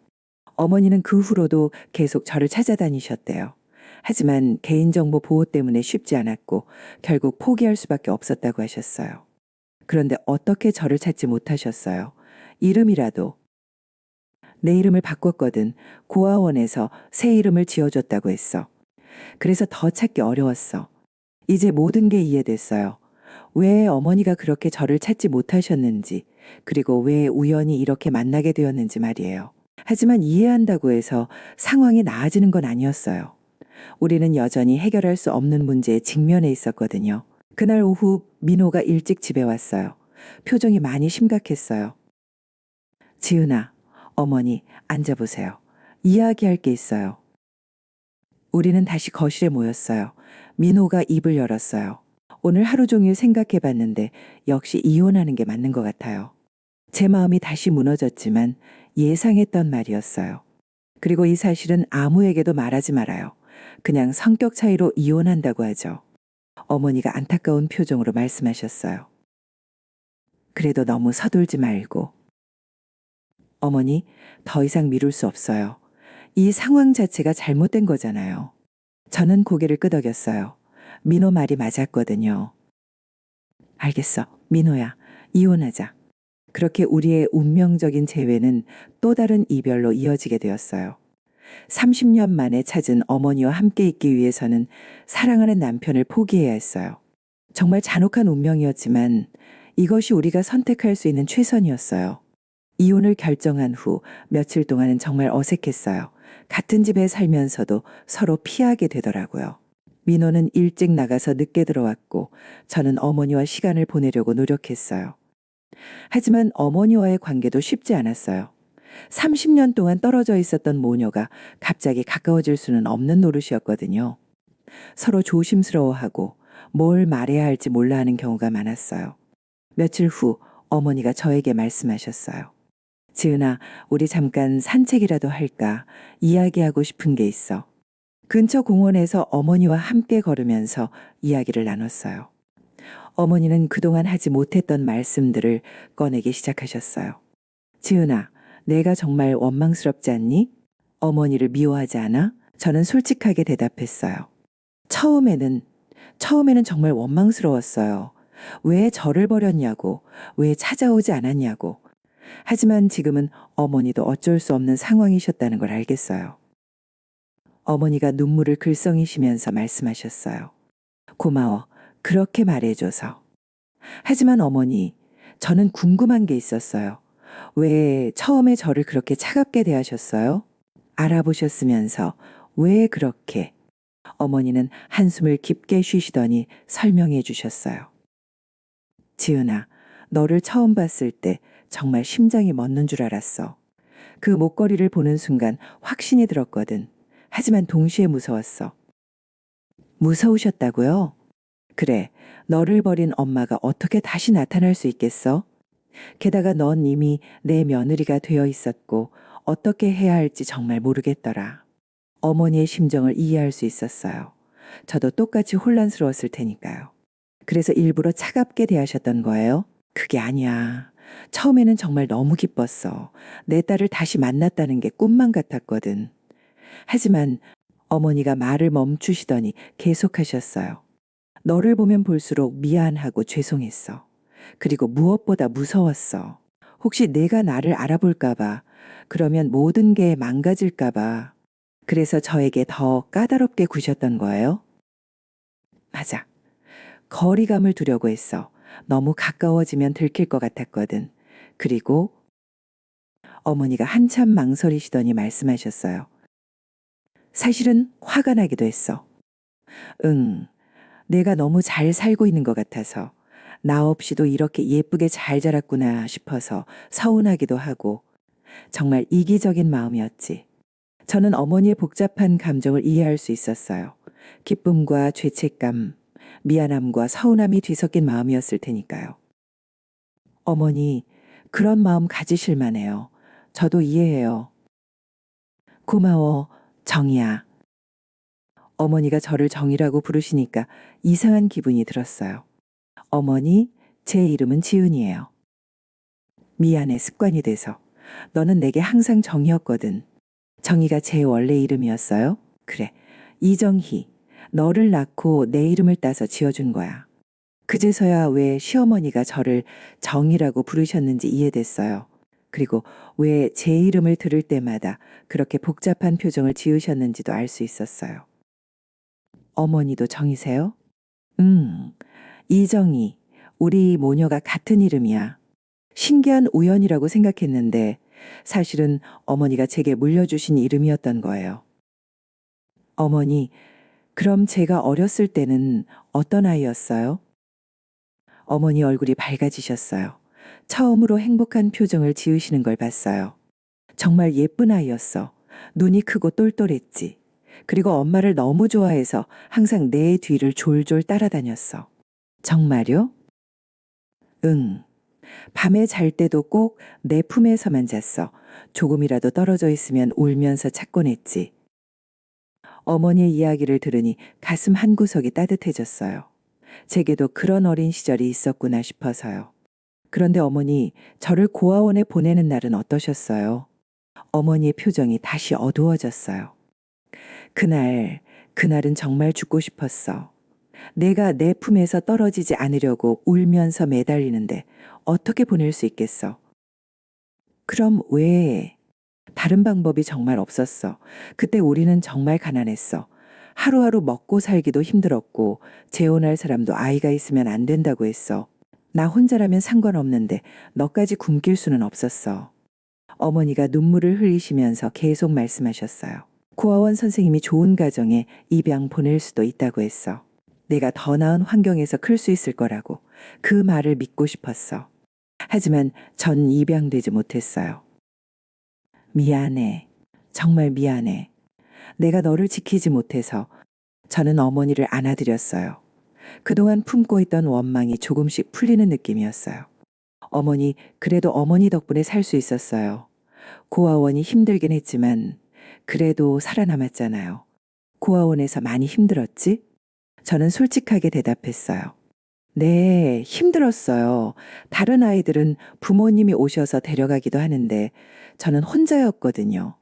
어머니는 그 후로도 계속 저를 찾아다니셨대요. 하지만 개인정보 보호 때문에 쉽지 않았고 결국 포기할 수밖에 없었다고 하셨어요. 그런데 어떻게 저를 찾지 못하셨어요? 이름이라도. 내 이름을 바꿨거든. 고아원에서 새 이름을 지어줬다고 했어. 그래서 더 찾기 어려웠어. 이제 모든 게 이해됐어요. 왜 어머니가 그렇게 저를 찾지 못하셨는지, 그리고 왜 우연히 이렇게 만나게 되었는지 말이에요. 하지만 이해한다고 해서 상황이 나아지는 건 아니었어요. 우리는 여전히 해결할 수 없는 문제에 직면해 있었거든요. 그날 오후 민호가 일찍 집에 왔어요. 표정이 많이 심각했어요. 지은아, 어머니, 앉아보세요. 이야기할 게 있어요. 우리는 다시 거실에 모였어요. 민호가 입을 열었어요. 오늘 하루 종일 생각해봤는데 역시 이혼하는 게 맞는 것 같아요. 제 마음이 다시 무너졌지만 예상했던 말이었어요. 그리고 이 사실은 아무에게도 말하지 말아요. 그냥 성격 차이로 이혼한다고 하죠. 어머니가 안타까운 표정으로 말씀하셨어요. 그래도 너무 서둘지 말고. 어머니, 더 이상 미룰 수 없어요. 이 상황 자체가 잘못된 거잖아요. 저는 고개를 끄덕였어요. 민호 말이 맞았거든요. 알겠어. 민호야, 이혼하자. 그렇게 우리의 운명적인 재회는 또 다른 이별로 이어지게 되었어요. 30년 만에 찾은 어머니와 함께 있기 위해서는 사랑하는 남편을 포기해야 했어요. 정말 잔혹한 운명이었지만 이것이 우리가 선택할 수 있는 최선이었어요. 이혼을 결정한 후 며칠 동안은 정말 어색했어요. 같은 집에 살면서도 서로 피하게 되더라고요. 민호는 일찍 나가서 늦게 들어왔고 저는 어머니와 시간을 보내려고 노력했어요. 하지만 어머니와의 관계도 쉽지 않았어요. 30년 동안 떨어져 있었던 모녀가 갑자기 가까워질 수는 없는 노릇이었거든요. 서로 조심스러워하고 뭘 말해야 할지 몰라 하는 경우가 많았어요. 며칠 후 어머니가 저에게 말씀하셨어요. 지은아, 우리 잠깐 산책이라도 할까? 이야기하고 싶은 게 있어. 근처 공원에서 어머니와 함께 걸으면서 이야기를 나눴어요. 어머니는 그동안 하지 못했던 말씀들을 꺼내기 시작하셨어요. 지은아, 내가 정말 원망스럽지 않니? 어머니를 미워하지 않아? 저는 솔직하게 대답했어요. 처음에는 정말 원망스러웠어요. 왜 저를 버렸냐고, 왜 찾아오지 않았냐고. 하지만 지금은 어머니도 어쩔 수 없는 상황이셨다는 걸 알겠어요. 어머니가 눈물을 글썽이시면서 말씀하셨어요. 고마워. 그렇게 말해줘서. 하지만 어머니, 저는 궁금한 게 있었어요. 왜 처음에 저를 그렇게 차갑게 대하셨어요? 알아보셨으면서 왜 그렇게? 어머니는 한숨을 깊게 쉬시더니 설명해 주셨어요. 지은아, 너를 처음 봤을 때 정말 심장이 멎는 줄 알았어. 그 목걸이를 보는 순간 확신이 들었거든. 하지만 동시에 무서웠어. 무서우셨다고요? 그래, 너를 버린 엄마가 어떻게 다시 나타날 수 있겠어? 게다가 넌 이미 내 며느리가 되어 있었고 어떻게 해야 할지 정말 모르겠더라. 어머니의 심정을 이해할 수 있었어요. 저도 똑같이 혼란스러웠을 테니까요. 그래서 일부러 차갑게 대하셨던 거예요? 그게 아니야. 처음에는 정말 너무 기뻤어. 내 딸을 다시 만났다는 게 꿈만 같았거든. 하지만 어머니가 말을 멈추시더니 계속하셨어요. 너를 보면 볼수록 미안하고 죄송했어. 그리고 무엇보다 무서웠어. 혹시 내가 나를 알아볼까봐, 그러면 모든 게 망가질까봐. 그래서 저에게 더 까다롭게 구셨던 거예요? 맞아. 거리감을 두려고 했어. 너무 가까워지면 들킬 것 같았거든. 그리고 어머니가 한참 망설이시더니 말씀하셨어요. 사실은 화가 나기도 했어. 응, 내가 너무 잘 살고 있는 것 같아서 나 없이도 이렇게 예쁘게 잘 자랐구나 싶어서 서운하기도 하고 정말 이기적인 마음이었지. 저는 어머니의 복잡한 감정을 이해할 수 있었어요. 기쁨과 죄책감, 미안함과 서운함이 뒤섞인 마음이었을 테니까요. 어머니, 그런 마음 가지실 만해요. 저도 이해해요. 고마워, 정이야. 어머니가 저를 정이라고 부르시니까 이상한 기분이 들었어요. 어머니, 제 이름은 지은이에요. 미안해, 습관이 돼서. 너는 내게 항상 정이었거든. 정이가 제 원래 이름이었어요? 그래, 이정희. 너를 낳고 내 이름을 따서 지어준 거야. 그제서야 왜 시어머니가 저를 정이라고 부르셨는지 이해됐어요. 그리고 왜 제 이름을 들을 때마다 그렇게 복잡한 표정을 지으셨는지도 알 수 있었어요. 어머니도 정이세요? 이정희. 우리 모녀가 같은 이름이야. 신기한 우연이라고 생각했는데 사실은 어머니가 제게 물려주신 이름이었던 거예요. 어머니, 그럼 제가 어렸을 때는 어떤 아이였어요? 어머니 얼굴이 밝아지셨어요. 처음으로 행복한 표정을 지으시는 걸 봤어요. 정말 예쁜 아이였어. 눈이 크고 똘똘했지. 그리고 엄마를 너무 좋아해서 항상 내 뒤를 졸졸 따라다녔어. 정말요? 응. 밤에 잘 때도 꼭 내 품에서만 잤어. 조금이라도 떨어져 있으면 울면서 찾곤 했지. 어머니의 이야기를 들으니 가슴 한구석이 따뜻해졌어요. 제게도 그런 어린 시절이 있었구나 싶어서요. 그런데 어머니, 저를 고아원에 보내는 날은 어떠셨어요? 어머니의 표정이 다시 어두워졌어요. 그날은 정말 죽고 싶었어. 내가 내 품에서 떨어지지 않으려고 울면서 매달리는데 어떻게 보낼 수 있겠어? 그럼 왜? 다른 방법이 정말 없었어. 그때 우리는 정말 가난했어. 하루하루 먹고 살기도 힘들었고 재혼할 사람도 아이가 있으면 안 된다고 했어. 나 혼자라면 상관없는데 너까지 굶길 수는 없었어. 어머니가 눈물을 흘리시면서 계속 말씀하셨어요. 고아원 선생님이 좋은 가정에 입양 보낼 수도 있다고 했어. 내가 더 나은 환경에서 클 수 있을 거라고 그 말을 믿고 싶었어. 하지만 전 입양되지 못했어요. 미안해. 정말 미안해. 내가 너를 지키지 못해서 저는 어머니를 안아드렸어요. 그동안 품고 있던 원망이 조금씩 풀리는 느낌이었어요. 어머니, 그래도 어머니 덕분에 살 수 있었어요. 고아원이 힘들긴 했지만 그래도 살아남았잖아요. 고아원에서 많이 힘들었지? 저는 솔직하게 대답했어요. 네, 힘들었어요. 다른 아이들은 부모님이 오셔서 데려가기도 하는데 저는 혼자였거든요.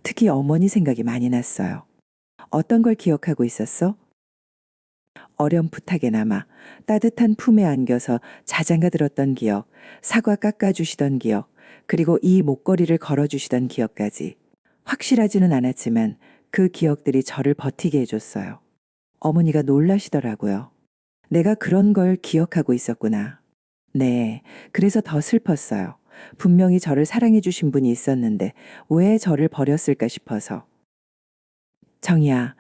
특히 어머니 생각이 많이 났어요. 어떤 걸 기억하고 있었어? 어렴풋하게나마 따뜻한 품에 안겨서 자장가 들었던 기억, 사과 깎아주시던 기억, 그리고 이 목걸이를 걸어주시던 기억까지. 확실하지는 않았지만 그 기억들이 저를 버티게 해줬어요. 어머니가 놀라시더라고요. 내가 그런 걸 기억하고 있었구나. 네, 그래서 더 슬펐어요. 분명히 저를 사랑해주신 분이 있었는데 왜 저를 버렸을까 싶어서. 정이야,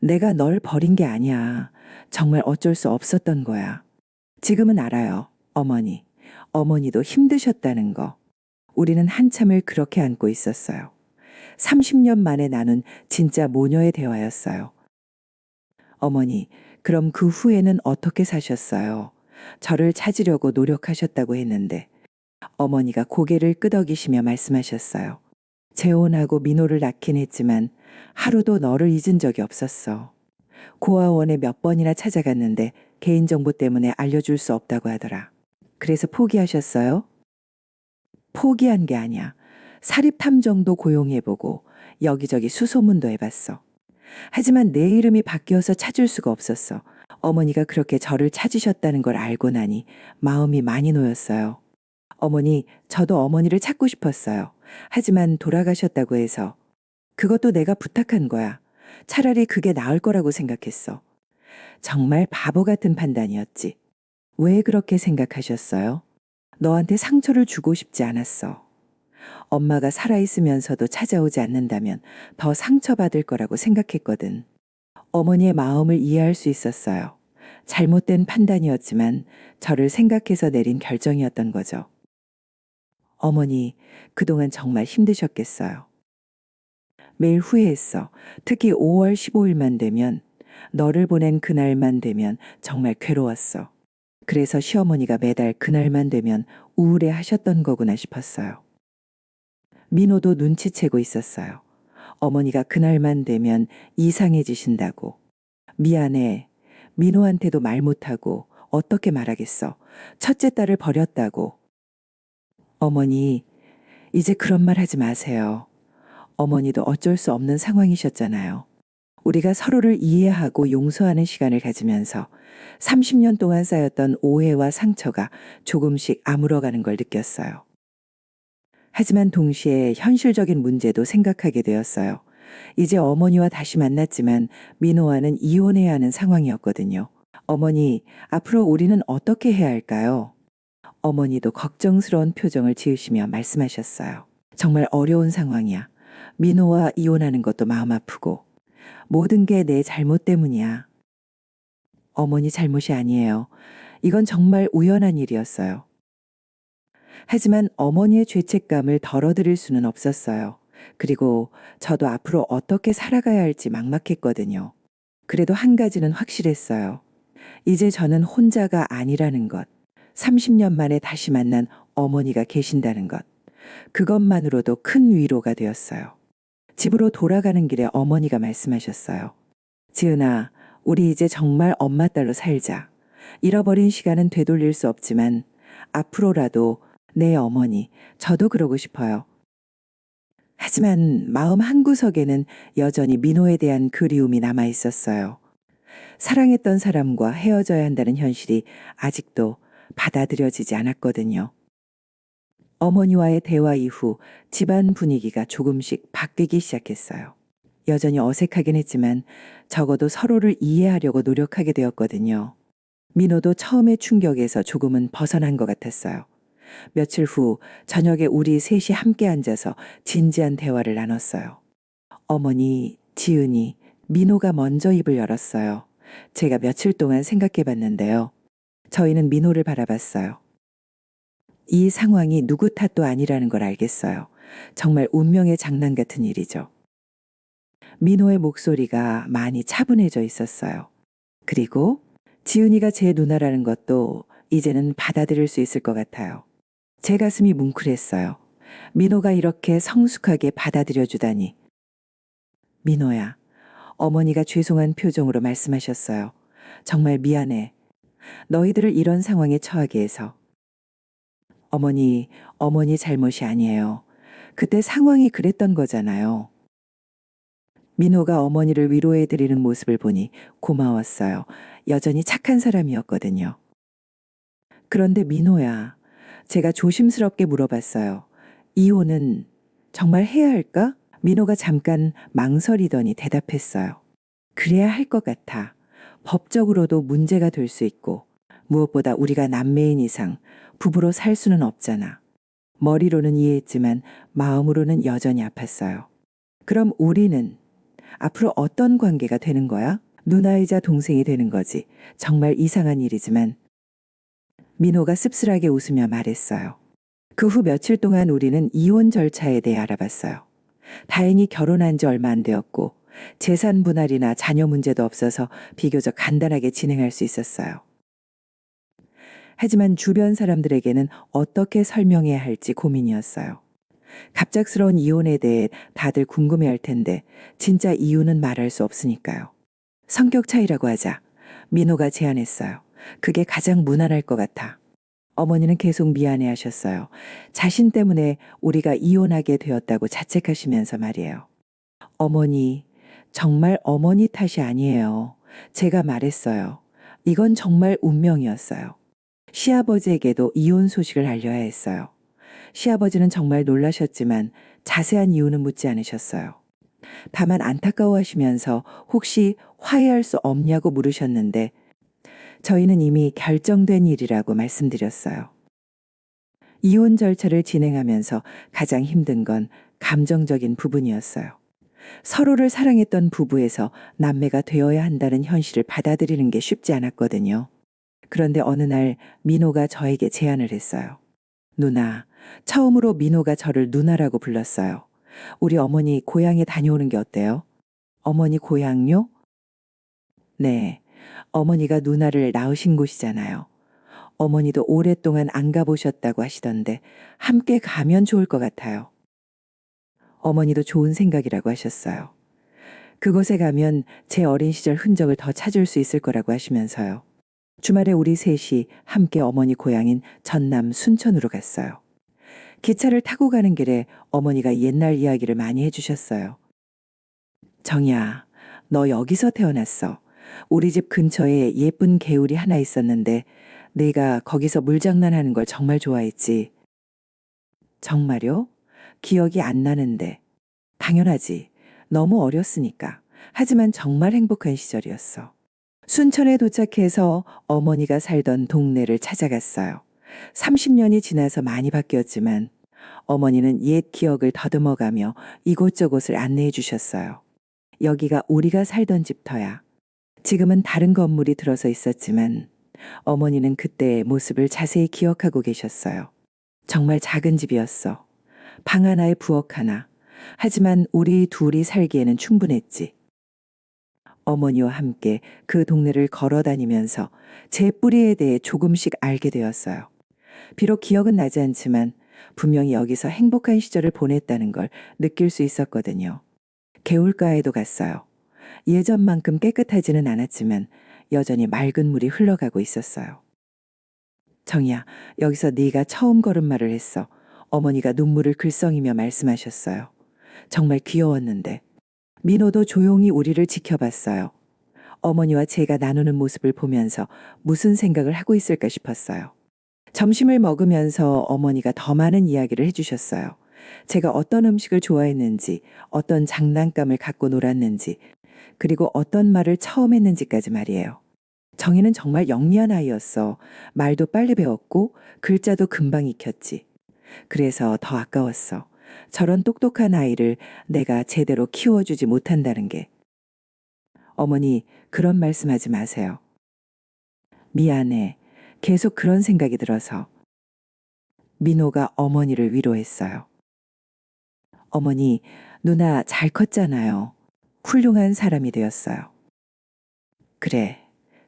내가 널 버린 게 아니야. 정말 어쩔 수 없었던 거야. 지금은 알아요, 어머니. 어머니도 힘드셨다는 거. 우리는 한참을 그렇게 안고 있었어요. 30년 만에 나눈 진짜 모녀의 대화였어요. 어머니, 그럼 그 후에는 어떻게 사셨어요? 저를 찾으려고 노력하셨다고 했는데 어머니가 고개를 끄덕이시며 말씀하셨어요. 재혼하고 민호를 낳긴 했지만 하루도 너를 잊은 적이 없었어. 고아원에 몇 번이나 찾아갔는데 개인정보 때문에 알려줄 수 없다고 하더라. 그래서 포기하셨어요? 포기한 게 아니야. 사립탐정도 고용해보고 여기저기 수소문도 해봤어. 하지만 내 이름이 바뀌어서 찾을 수가 없었어. 어머니가 그렇게 저를 찾으셨다는 걸 알고 나니 마음이 많이 놓였어요. 어머니, 저도 어머니를 찾고 싶었어요. 하지만 돌아가셨다고 해서. 그것도 내가 부탁한 거야. 차라리 그게 나을 거라고 생각했어. 정말 바보 같은 판단이었지. 왜 그렇게 생각하셨어요? 너한테 상처를 주고 싶지 않았어. 엄마가 살아있으면서도 찾아오지 않는다면 더 상처받을 거라고 생각했거든. 어머니의 마음을 이해할 수 있었어요. 잘못된 판단이었지만 저를 생각해서 내린 결정이었던 거죠. 어머니, 그동안 정말 힘드셨겠어요. 매일 후회했어. 특히 5월 15일만 되면, 너를 보낸 그날만 되면 정말 괴로웠어. 그래서 시어머니가 매달 그날만 되면 우울해 하셨던 거구나 싶었어요. 민호도 눈치채고 있었어요. 어머니가 그날만 되면 이상해지신다고. 미안해. 민호한테도 말 못하고 어떻게 말하겠어. 첫째 딸을 버렸다고. 어머니, 이제 그런 말 하지 마세요. 어머니도 어쩔 수 없는 상황이셨잖아요. 우리가 서로를 이해하고 용서하는 시간을 가지면서 30년 동안 쌓였던 오해와 상처가 조금씩 아물어가는 걸 느꼈어요. 하지만 동시에 현실적인 문제도 생각하게 되었어요. 이제 어머니와 다시 만났지만 민호와는 이혼해야 하는 상황이었거든요. 어머니, 앞으로 우리는 어떻게 해야 할까요? 어머니도 걱정스러운 표정을 지으시며 말씀하셨어요. 정말 어려운 상황이야. 민호와 이혼하는 것도 마음 아프고 모든 게 내 잘못 때문이야. 어머니 잘못이 아니에요. 이건 정말 우연한 일이었어요. 하지만 어머니의 죄책감을 덜어드릴 수는 없었어요. 그리고 저도 앞으로 어떻게 살아가야 할지 막막했거든요. 그래도 한 가지는 확실했어요. 이제 저는 혼자가 아니라는 것. 30년 만에 다시 만난 어머니가 계신다는 것. 그것만으로도 큰 위로가 되었어요. 집으로 돌아가는 길에 어머니가 말씀하셨어요. 지은아, 우리 이제 정말 엄마 딸로 살자. 잃어버린 시간은 되돌릴 수 없지만 앞으로라도 내 어머니, 저도 그러고 싶어요. 하지만 마음 한구석에는 여전히 민호에 대한 그리움이 남아 있었어요. 사랑했던 사람과 헤어져야 한다는 현실이 아직도 받아들여지지 않았거든요. 어머니와의 대화 이후 집안 분위기가 조금씩 바뀌기 시작했어요. 여전히 어색하긴 했지만 적어도 서로를 이해하려고 노력하게 되었거든요. 민호도 처음의 충격에서 조금은 벗어난 것 같았어요. 며칠 후 저녁에 우리 셋이 함께 앉아서 진지한 대화를 나눴어요. 어머니, 지은이, 민호가 먼저 입을 열었어요. 제가 며칠 동안 생각해 봤는데요. 저희는 민호를 바라봤어요. 이 상황이 누구 탓도 아니라는 걸 알겠어요. 정말 운명의 장난 같은 일이죠. 민호의 목소리가 많이 차분해져 있었어요. 그리고 지은이가 제 누나라는 것도 이제는 받아들일 수 있을 것 같아요. 제 가슴이 뭉클했어요. 민호가 이렇게 성숙하게 받아들여주다니. 민호야, 어머니가 죄송한 표정으로 말씀하셨어요. 정말 미안해. 너희들을 이런 상황에 처하게 해서. 어머니 잘못이 아니에요. 그때 상황이 그랬던 거잖아요. 민호가 어머니를 위로해 드리는 모습을 보니 고마웠어요. 여전히 착한 사람이었거든요. 그런데 민호야, 제가 조심스럽게 물어봤어요. 이혼은 정말 해야 할까? 민호가 잠깐 망설이더니 대답했어요. 그래야 할 것 같아. 법적으로도 문제가 될 수 있고, 무엇보다 우리가 남매인 이상 부부로 살 수는 없잖아. 머리로는 이해했지만 마음으로는 여전히 아팠어요. 그럼 우리는 앞으로 어떤 관계가 되는 거야? 누나이자 동생이 되는 거지. 정말 이상한 일이지만. 민호가 씁쓸하게 웃으며 말했어요. 그 후 며칠 동안 우리는 이혼 절차에 대해 알아봤어요. 다행히 결혼한 지 얼마 안 되었고 재산 분할이나 자녀 문제도 없어서 비교적 간단하게 진행할 수 있었어요. 하지만 주변 사람들에게는 어떻게 설명해야 할지 고민이었어요. 갑작스러운 이혼에 대해 다들 궁금해할 텐데 진짜 이유는 말할 수 없으니까요. 성격 차이라고 하자. 민호가 제안했어요. 그게 가장 무난할 것 같아. 어머니는 계속 미안해 하셨어요. 자신 때문에 우리가 이혼하게 되었다고 자책하시면서 말이에요. 어머니, 정말 어머니 탓이 아니에요. 제가 말했어요. 이건 정말 운명이었어요. 시아버지에게도 이혼 소식을 알려야 했어요. 시아버지는 정말 놀라셨지만 자세한 이유는 묻지 않으셨어요. 다만 안타까워하시면서 혹시 화해할 수 없냐고 물으셨는데 저희는 이미 결정된 일이라고 말씀드렸어요. 이혼 절차를 진행하면서 가장 힘든 건 감정적인 부분이었어요. 서로를 사랑했던 부부에서 남매가 되어야 한다는 현실을 받아들이는 게 쉽지 않았거든요. 그런데 어느 날 민호가 저에게 제안을 했어요. 누나, 처음으로 민호가 저를 누나라고 불렀어요. 우리 어머니 고향에 다녀오는 게 어때요? 어머니 고향요? 네, 어머니가 누나를 낳으신 곳이잖아요. 어머니도 오랫동안 안 가보셨다고 하시던데 함께 가면 좋을 것 같아요. 어머니도 좋은 생각이라고 하셨어요. 그곳에 가면 제 어린 시절 흔적을 더 찾을 수 있을 거라고 하시면서요. 주말에 우리 셋이 함께 어머니 고향인 전남 순천으로 갔어요. 기차를 타고 가는 길에 어머니가 옛날 이야기를 많이 해주셨어요. 정이야, 너 여기서 태어났어. 우리 집 근처에 예쁜 개울이 하나 있었는데 내가 거기서 물장난하는 걸 정말 좋아했지. 정말요? 기억이 안 나는데. 당연하지. 너무 어렸으니까. 하지만 정말 행복한 시절이었어. 순천에 도착해서 어머니가 살던 동네를 찾아갔어요. 30년이 지나서 많이 바뀌었지만 어머니는 옛 기억을 더듬어가며 이곳저곳을 안내해 주셨어요. 여기가 우리가 살던 집터야. 지금은 다른 건물이 들어서 있었지만 어머니는 그때의 모습을 자세히 기억하고 계셨어요. 정말 작은 집이었어. 방 하나에 부엌 하나. 하지만 우리 둘이 살기에는 충분했지. 어머니와 함께 그 동네를 걸어 다니면서 제 뿌리에 대해 조금씩 알게 되었어요. 비록 기억은 나지 않지만 분명히 여기서 행복한 시절을 보냈다는 걸 느낄 수 있었거든요. 개울가에도 갔어요. 예전만큼 깨끗하지는 않았지만 여전히 맑은 물이 흘러가고 있었어요. 정이야, 여기서 네가 처음 걸음마를 했어. 어머니가 눈물을 글썽이며 말씀하셨어요. 정말 귀여웠는데. 민호도 조용히 우리를 지켜봤어요. 어머니와 제가 나누는 모습을 보면서 무슨 생각을 하고 있을까 싶었어요. 점심을 먹으면서 어머니가 더 많은 이야기를 해주셨어요. 제가 어떤 음식을 좋아했는지, 어떤 장난감을 갖고 놀았는지, 그리고 어떤 말을 처음 했는지까지 말이에요. 정희는 정말 영리한 아이였어. 말도 빨리 배웠고 글자도 금방 익혔지. 그래서 더 아까웠어. 저런 똑똑한 아이를 내가 제대로 키워주지 못한다는 게. 어머니, 그런 말씀하지 마세요. 미안해. 계속 그런 생각이 들어서. 민호가 어머니를 위로했어요. 어머니, 누나 잘 컸잖아요. 훌륭한 사람이 되었어요. 그래,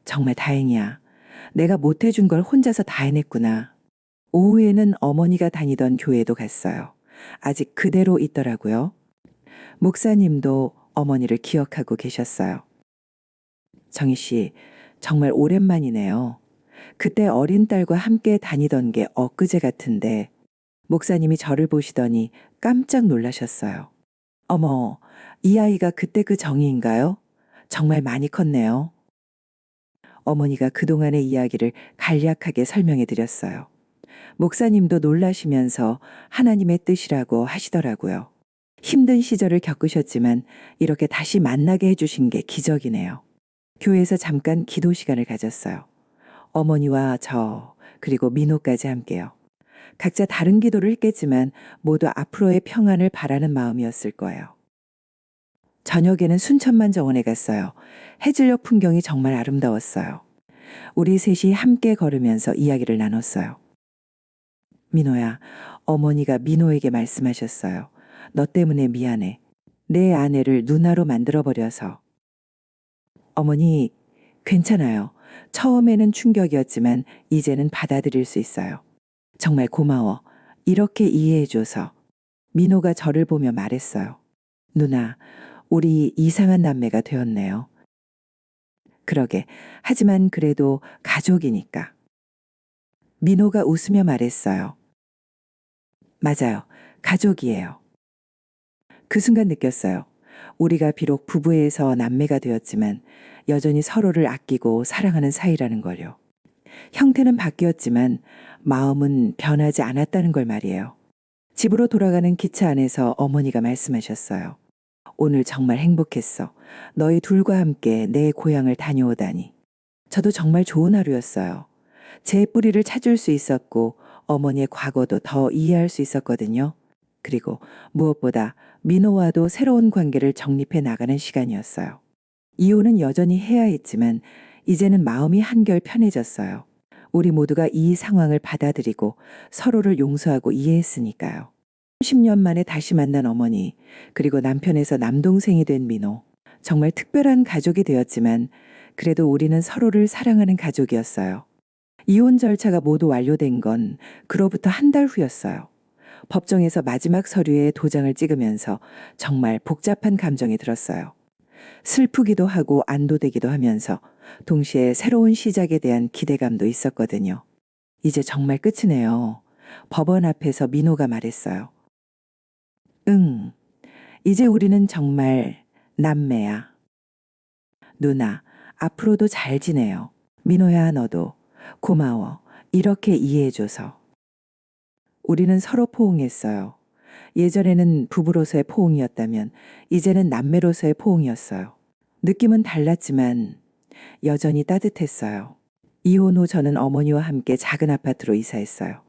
정말 다행이야. 내가 못해준 걸 혼자서 다 해냈구나. 오후에는 어머니가 다니던 교회도 갔어요. 아직 그대로 있더라고요. 목사님도 어머니를 기억하고 계셨어요. 정희 씨, 정말 오랜만이네요. 그때 어린 딸과 함께 다니던 게 엊그제 같은데 목사님이 저를 보시더니 깜짝 놀라셨어요. 어머, 이 아이가 그때 그 정희인가요? 정말 많이 컸네요. 어머니가 그동안의 이야기를 간략하게 설명해 드렸어요. 목사님도 놀라시면서 하나님의 뜻이라고 하시더라고요. 힘든 시절을 겪으셨지만 이렇게 다시 만나게 해주신 게 기적이네요. 교회에서 잠깐 기도 시간을 가졌어요. 어머니와 저, 그리고 민호까지 함께요. 각자 다른 기도를 했겠지만 모두 앞으로의 평안을 바라는 마음이었을 거예요. 저녁에는 순천만 정원에 갔어요. 해질녘 풍경이 정말 아름다웠어요. 우리 셋이 함께 걸으면서 이야기를 나눴어요. 민호야, 어머니가 민호에게 말씀하셨어요. 너 때문에 미안해. 내 아내를 누나로 만들어버려서. 어머니, 괜찮아요. 처음에는 충격이었지만 이제는 받아들일 수 있어요. 정말 고마워. 이렇게 이해해줘서. 민호가 저를 보며 말했어요. 누나, 우리 이상한 남매가 되었네요. 그러게. 하지만 그래도 가족이니까. 민호가 웃으며 말했어요. 맞아요. 가족이에요. 그 순간 느꼈어요. 우리가 비록 부부에서 남매가 되었지만 여전히 서로를 아끼고 사랑하는 사이라는 걸요. 형태는 바뀌었지만 마음은 변하지 않았다는 걸 말이에요. 집으로 돌아가는 기차 안에서 어머니가 말씀하셨어요. 오늘 정말 행복했어. 너희 둘과 함께 내 고향을 다녀오다니. 저도 정말 좋은 하루였어요. 제 뿌리를 찾을 수 있었고 어머니의 과거도 더 이해할 수 있었거든요. 그리고 무엇보다 민호와도 새로운 관계를 정립해 나가는 시간이었어요. 이혼은 여전히 해야 했지만 이제는 마음이 한결 편해졌어요. 우리 모두가 이 상황을 받아들이고 서로를 용서하고 이해했으니까요. 10년 만에 다시 만난 어머니, 그리고 남편에서 남동생이 된 민호. 정말 특별한 가족이 되었지만 그래도 우리는 서로를 사랑하는 가족이었어요. 이혼 절차가 모두 완료된 건 그로부터 한 달 후였어요. 법정에서 마지막 서류에 도장을 찍으면서 정말 복잡한 감정이 들었어요. 슬프기도 하고 안도되기도 하면서 동시에 새로운 시작에 대한 기대감도 있었거든요. 이제 정말 끝이네요. 법원 앞에서 민호가 말했어요. 응, 이제 우리는 정말 남매야. 누나, 앞으로도 잘 지내요. 민호야, 너도 고마워. 이렇게 이해해줘서. 우리는 서로 포옹했어요. 예전에는 부부로서의 포옹이었다면 이제는 남매로서의 포옹이었어요. 느낌은 달랐지만 여전히 따뜻했어요. 이혼 후 저는 어머니와 함께 작은 아파트로 이사했어요.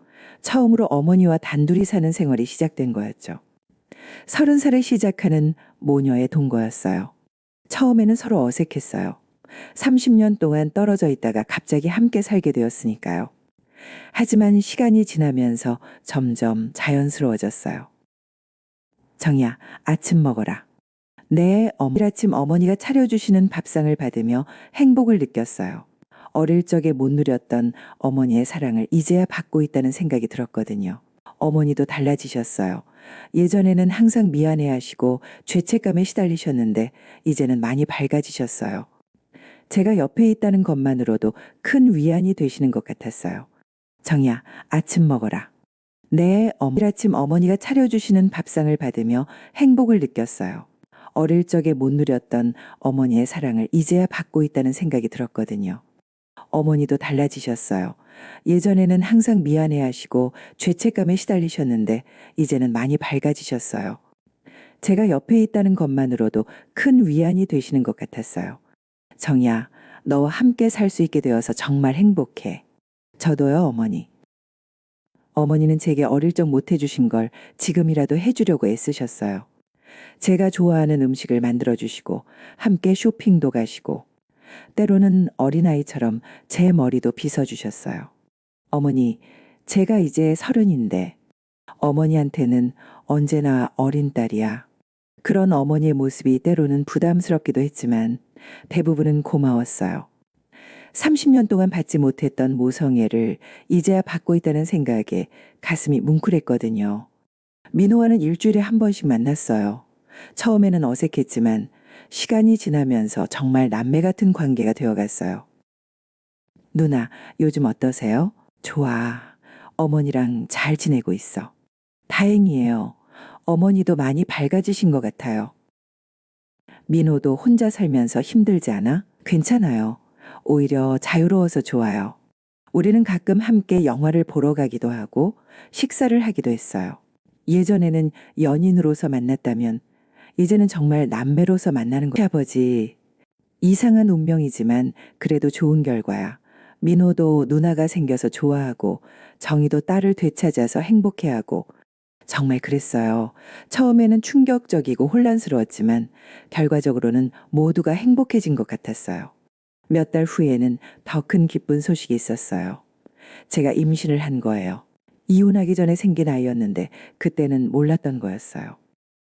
처음으로 어머니와 단둘이 사는 생활이 시작된 거였죠. 30살에 시작하는 모녀의 동거였어요. 처음에는 서로 어색했어요. 30년 동안 떨어져 있다가 갑자기 함께 살게 되었으니까요. 하지만 시간이 지나면서 점점 자연스러워졌어요. 정희야, 아침 먹어라. 네, 아침 어머니가 차려주시는 밥상을 받으며 행복을 느꼈어요. 어릴 적에 못 누렸던 어머니의 사랑을 이제야 받고 있다는 생각이 들었거든요. 어머니도 달라지셨어요. 예전에는 항상 미안해하시고 죄책감에 시달리셨는데 이제는 많이 밝아지셨어요. 제가 옆에 있다는 것만으로도 큰 위안이 되시는 것 같았어요. 정희야, 아침 먹어라. 네, 아침 어머니가 차려주시는 밥상을 받으며 행복을 느꼈어요. 어릴 적에 못 누렸던 어머니의 사랑을 이제야 받고 있다는 생각이 들었거든요. 어머니도 달라지셨어요. 예전에는 항상 미안해하시고 죄책감에 시달리셨는데 이제는 많이 밝아지셨어요. 제가 옆에 있다는 것만으로도 큰 위안이 되시는 것 같았어요. 정희야, 너와 함께 살 수 있게 되어서 정말 행복해. 저도요, 어머니. 어머니는 제게 어릴 적 못해주신 걸 지금이라도 해주려고 애쓰셨어요. 제가 좋아하는 음식을 만들어주시고 함께 쇼핑도 가시고 때로는 어린아이처럼 제 머리도 빗어주셨어요. 어머니, 제가 이제 30인데 어머니한테는 언제나 어린 딸이야. 그런 어머니의 모습이 때로는 부담스럽기도 했지만 대부분은 고마웠어요. 30년 동안 받지 못했던 모성애를 이제야 받고 있다는 생각에 가슴이 뭉클했거든요. 민호와는 일주일에 한 번씩 만났어요. 처음에는 어색했지만 시간이 지나면서 정말 남매 같은 관계가 되어갔어요. 누나, 요즘 어떠세요? 좋아. 어머니랑 잘 지내고 있어. 다행이에요. 어머니도 많이 밝아지신 것 같아요. 민호도 혼자 살면서 힘들지 않아? 괜찮아요. 오히려 자유로워서 좋아요. 우리는 가끔 함께 영화를 보러 가기도 하고 식사를 하기도 했어요. 예전에는 연인으로서 만났다면 이제는 정말 남매로서 만나는 거야. 아버지, 이상한 운명이지만 그래도 좋은 결과야. 민호도 누나가 생겨서 좋아하고 정희도 딸을 되찾아서 행복해하고 정말 그랬어요. 처음에는 충격적이고 혼란스러웠지만 결과적으로는 모두가 행복해진 것 같았어요. 몇 달 후에는 더 큰 기쁜 소식이 있었어요. 제가 임신을 한 거예요. 이혼하기 전에 생긴 아이였는데 그때는 몰랐던 거였어요.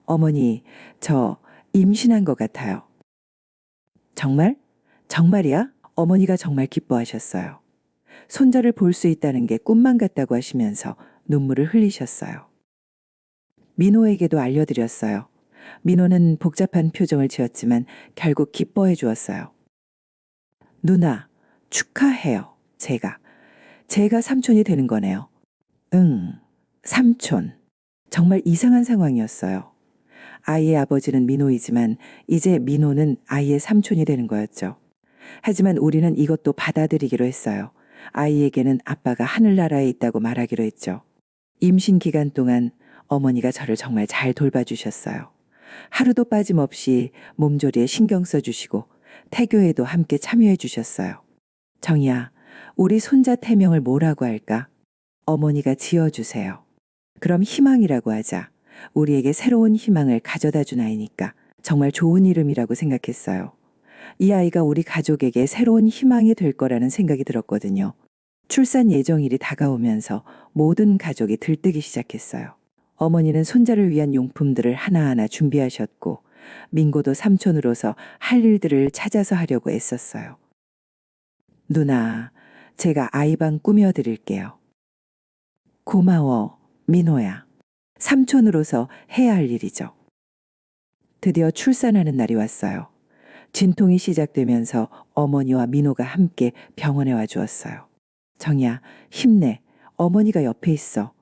어머니, 저 임신한 것 같아요. 정말? 정말이야? 어머니가 정말 기뻐하셨어요. 손자를 볼 수 있다는 게 꿈만 같다고 하시면서 눈물을 흘리셨어요. 민호에게도 알려드렸어요. 민호는 복잡한 표정을 지었지만 결국 기뻐해 주었어요. 누나, 축하해요. 제가 삼촌이 되는 거네요. 응, 삼촌. 정말 이상한 상황이었어요. 아이의 아버지는 민호이지만 이제 민호는 아이의 삼촌이 되는 거였죠. 하지만 우리는 이것도 받아들이기로 했어요. 아이에게는 아빠가 하늘나라에 있다고 말하기로 했죠. 임신 기간 동안 어머니가 저를 정말 잘 돌봐주셨어요. 하루도 빠짐없이 몸조리에 신경 써주시고 태교에도 함께 참여해 주셨어요. 정희야, 우리 손자 태명을 뭐라고 할까? 어머니가 지어주세요. 그럼 희망이라고 하자. 우리에게 새로운 희망을 가져다 준 아이니까 정말 좋은 이름이라고 생각했어요. 이 아이가 우리 가족에게 새로운 희망이 될 거라는 생각이 들었거든요. 출산 예정일이 다가오면서 모든 가족이 들뜨기 시작했어요. 어머니는 손자를 위한 용품들을 하나하나 준비하셨고 민고도 삼촌으로서 할 일들을 찾아서 하려고 애썼어요. 누나, 제가 아이방 꾸며드릴게요. 고마워, 민호야. 삼촌으로서 해야 할 일이죠. 드디어 출산하는 날이 왔어요. 진통이 시작되면서 어머니와 민호가 함께 병원에 와 주었어요. 정희야, 힘내. 어머니가 옆에 있어.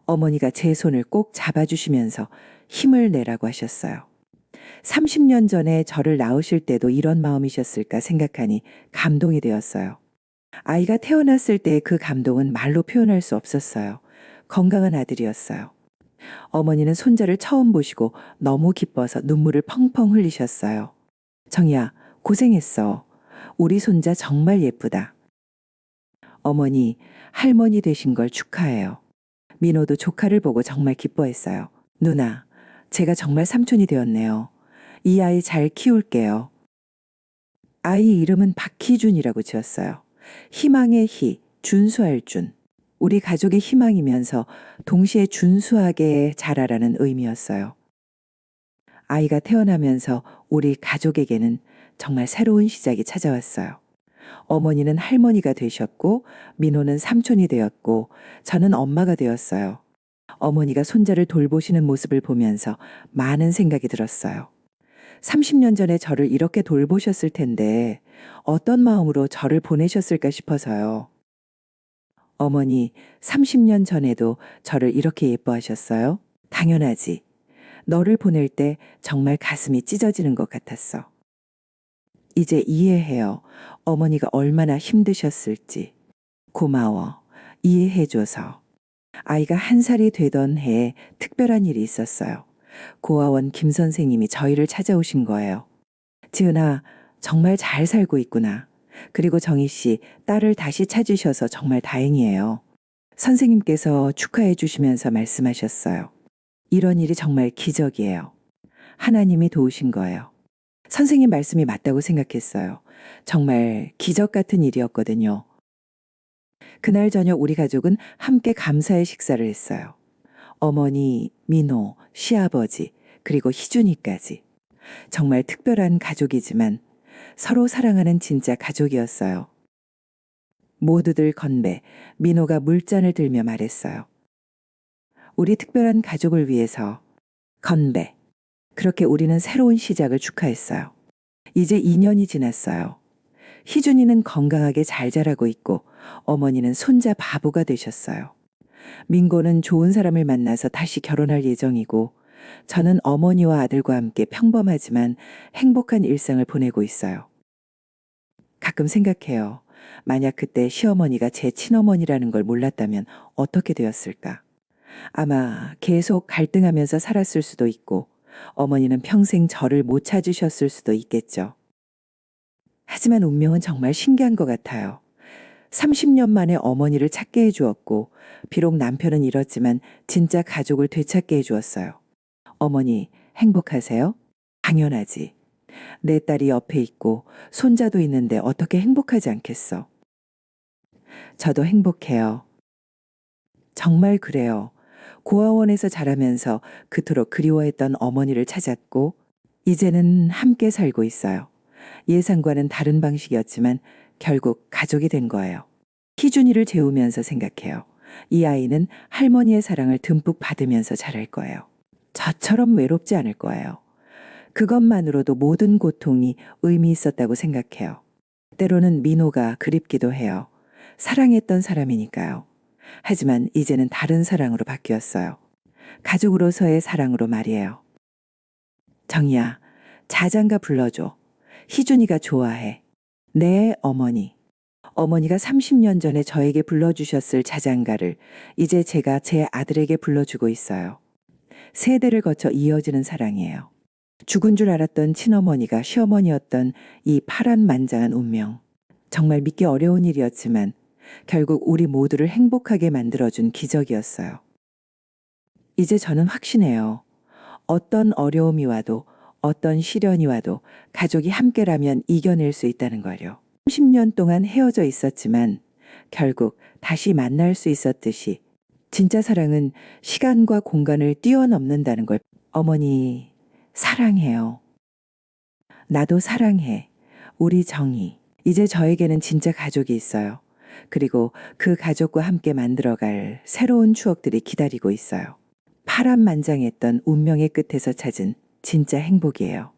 어머니가 제 손을 꼭 잡아주시면서 힘을 내라고 하셨어요. 30년 전에 저를 낳으실 때도 이런 마음이셨을까 생각하니 감동이 되었어요. 아이가 태어났을 때의 그 감동은 말로 표현할 수 없었어요. 건강한 아들이었어요. 어머니는 손자를 처음 보시고 너무 기뻐서 눈물을 펑펑 흘리셨어요. 정희야, 고생했어. 우리 손자 정말 예쁘다. 어머니, 할머니 되신 걸 축하해요. 민호도 조카를 보고 정말 기뻐했어요. 누나, 제가 정말 삼촌이 되었네요. 이 아이 잘 키울게요. 아이 이름은 박희준이라고 지었어요. 희망의 희, 준수할 준. 우리 가족의 희망이면서 동시에 준수하게 자라라는 의미였어요. 아이가 태어나면서 우리 가족에게는 정말 새로운 시작이 찾아왔어요. 어머니는 할머니가 되셨고 민호는 삼촌이 되었고 저는 엄마가 되었어요. 어머니가 손자를 돌보시는 모습을 보면서 많은 생각이 들었어요. 30년 전에 저를 이렇게 돌보셨을 텐데 어떤 마음으로 저를 보내셨을까 싶어서요. 어머니, 30년 전에도 저를 이렇게 예뻐하셨어요? 당연하지. 너를 보낼 때 정말 가슴이 찢어지는 것 같았어. 이제 이해해요. 어머니가 얼마나 힘드셨을지. 고마워. 이해해줘서. 아이가 1살이 되던 해에 특별한 일이 있었어요. 고아원 김 선생님이 저희를 찾아오신 거예요. 지은아, 정말 잘 살고 있구나. 그리고 정희 씨, 딸을 다시 찾으셔서 정말 다행이에요. 선생님께서 축하해 주시면서 말씀하셨어요. 이런 일이 정말 기적이에요. 하나님이 도우신 거예요. 선생님 말씀이 맞다고 생각했어요. 정말 기적 같은 일이었거든요. 그날 저녁 우리 가족은 함께 감사의 식사를 했어요. 어머니, 민호, 시아버지, 그리고 희준이까지. 정말 특별한 가족이지만 서로 사랑하는 진짜 가족이었어요. 모두들 건배, 민호가 물잔을 들며 말했어요. 우리 특별한 가족을 위해서 건배. 그렇게 우리는 새로운 시작을 축하했어요. 이제 2년이 지났어요. 희준이는 건강하게 잘 자라고 있고 어머니는 손자 바보가 되셨어요. 민고는 좋은 사람을 만나서 다시 결혼할 예정이고 저는 어머니와 아들과 함께 평범하지만 행복한 일상을 보내고 있어요. 가끔 생각해요. 만약 그때 시어머니가 제 친어머니라는 걸 몰랐다면 어떻게 되었을까? 아마 계속 갈등하면서 살았을 수도 있고 어머니는 평생 저를 못 찾으셨을 수도 있겠죠. 하지만 운명은 정말 신기한 것 같아요. 30년 만에 어머니를 찾게 해주었고 비록 남편은 잃었지만 진짜 가족을 되찾게 해주었어요. 어머니 행복하세요? 당연하지. 내 딸이 옆에 있고 손자도 있는데 어떻게 행복하지 않겠어? 저도 행복해요. 정말 그래요. 고아원에서 자라면서 그토록 그리워했던 어머니를 찾았고 이제는 함께 살고 있어요. 예상과는 다른 방식이었지만 결국 가족이 된 거예요. 희준이를 재우면서 생각해요. 이 아이는 할머니의 사랑을 듬뿍 받으면서 자랄 거예요. 저처럼 외롭지 않을 거예요. 그것만으로도 모든 고통이 의미 있었다고 생각해요. 때로는 민호가 그립기도 해요. 사랑했던 사람이니까요. 하지만 이제는 다른 사랑으로 바뀌었어요. 가족으로서의 사랑으로 말이에요. 정이야, 자장가 불러줘. 희준이가 좋아해. 네, 어머니. 어머니가 30년 전에 저에게 불러주셨을 자장가를 이제 제가 제 아들에게 불러주고 있어요. 세대를 거쳐 이어지는 사랑이에요. 죽은 줄 알았던 친어머니가 시어머니였던 이 파란만장한 운명. 정말 믿기 어려운 일이었지만 결국 우리 모두를 행복하게 만들어준 기적이었어요. 이제 저는 확신해요. 어떤 어려움이 와도 어떤 시련이 와도 가족이 함께라면 이겨낼 수 있다는 걸요. 30년 동안 헤어져 있었지만 결국 다시 만날 수 있었듯이 진짜 사랑은 시간과 공간을 뛰어넘는다는 걸 어머니 사랑해요. 나도 사랑해. 우리 정이. 이제 저에게는 진짜 가족이 있어요. 그리고 그 가족과 함께 만들어갈 새로운 추억들이 기다리고 있어요. 파란만장했던 운명의 끝에서 찾은 진짜 행복이에요.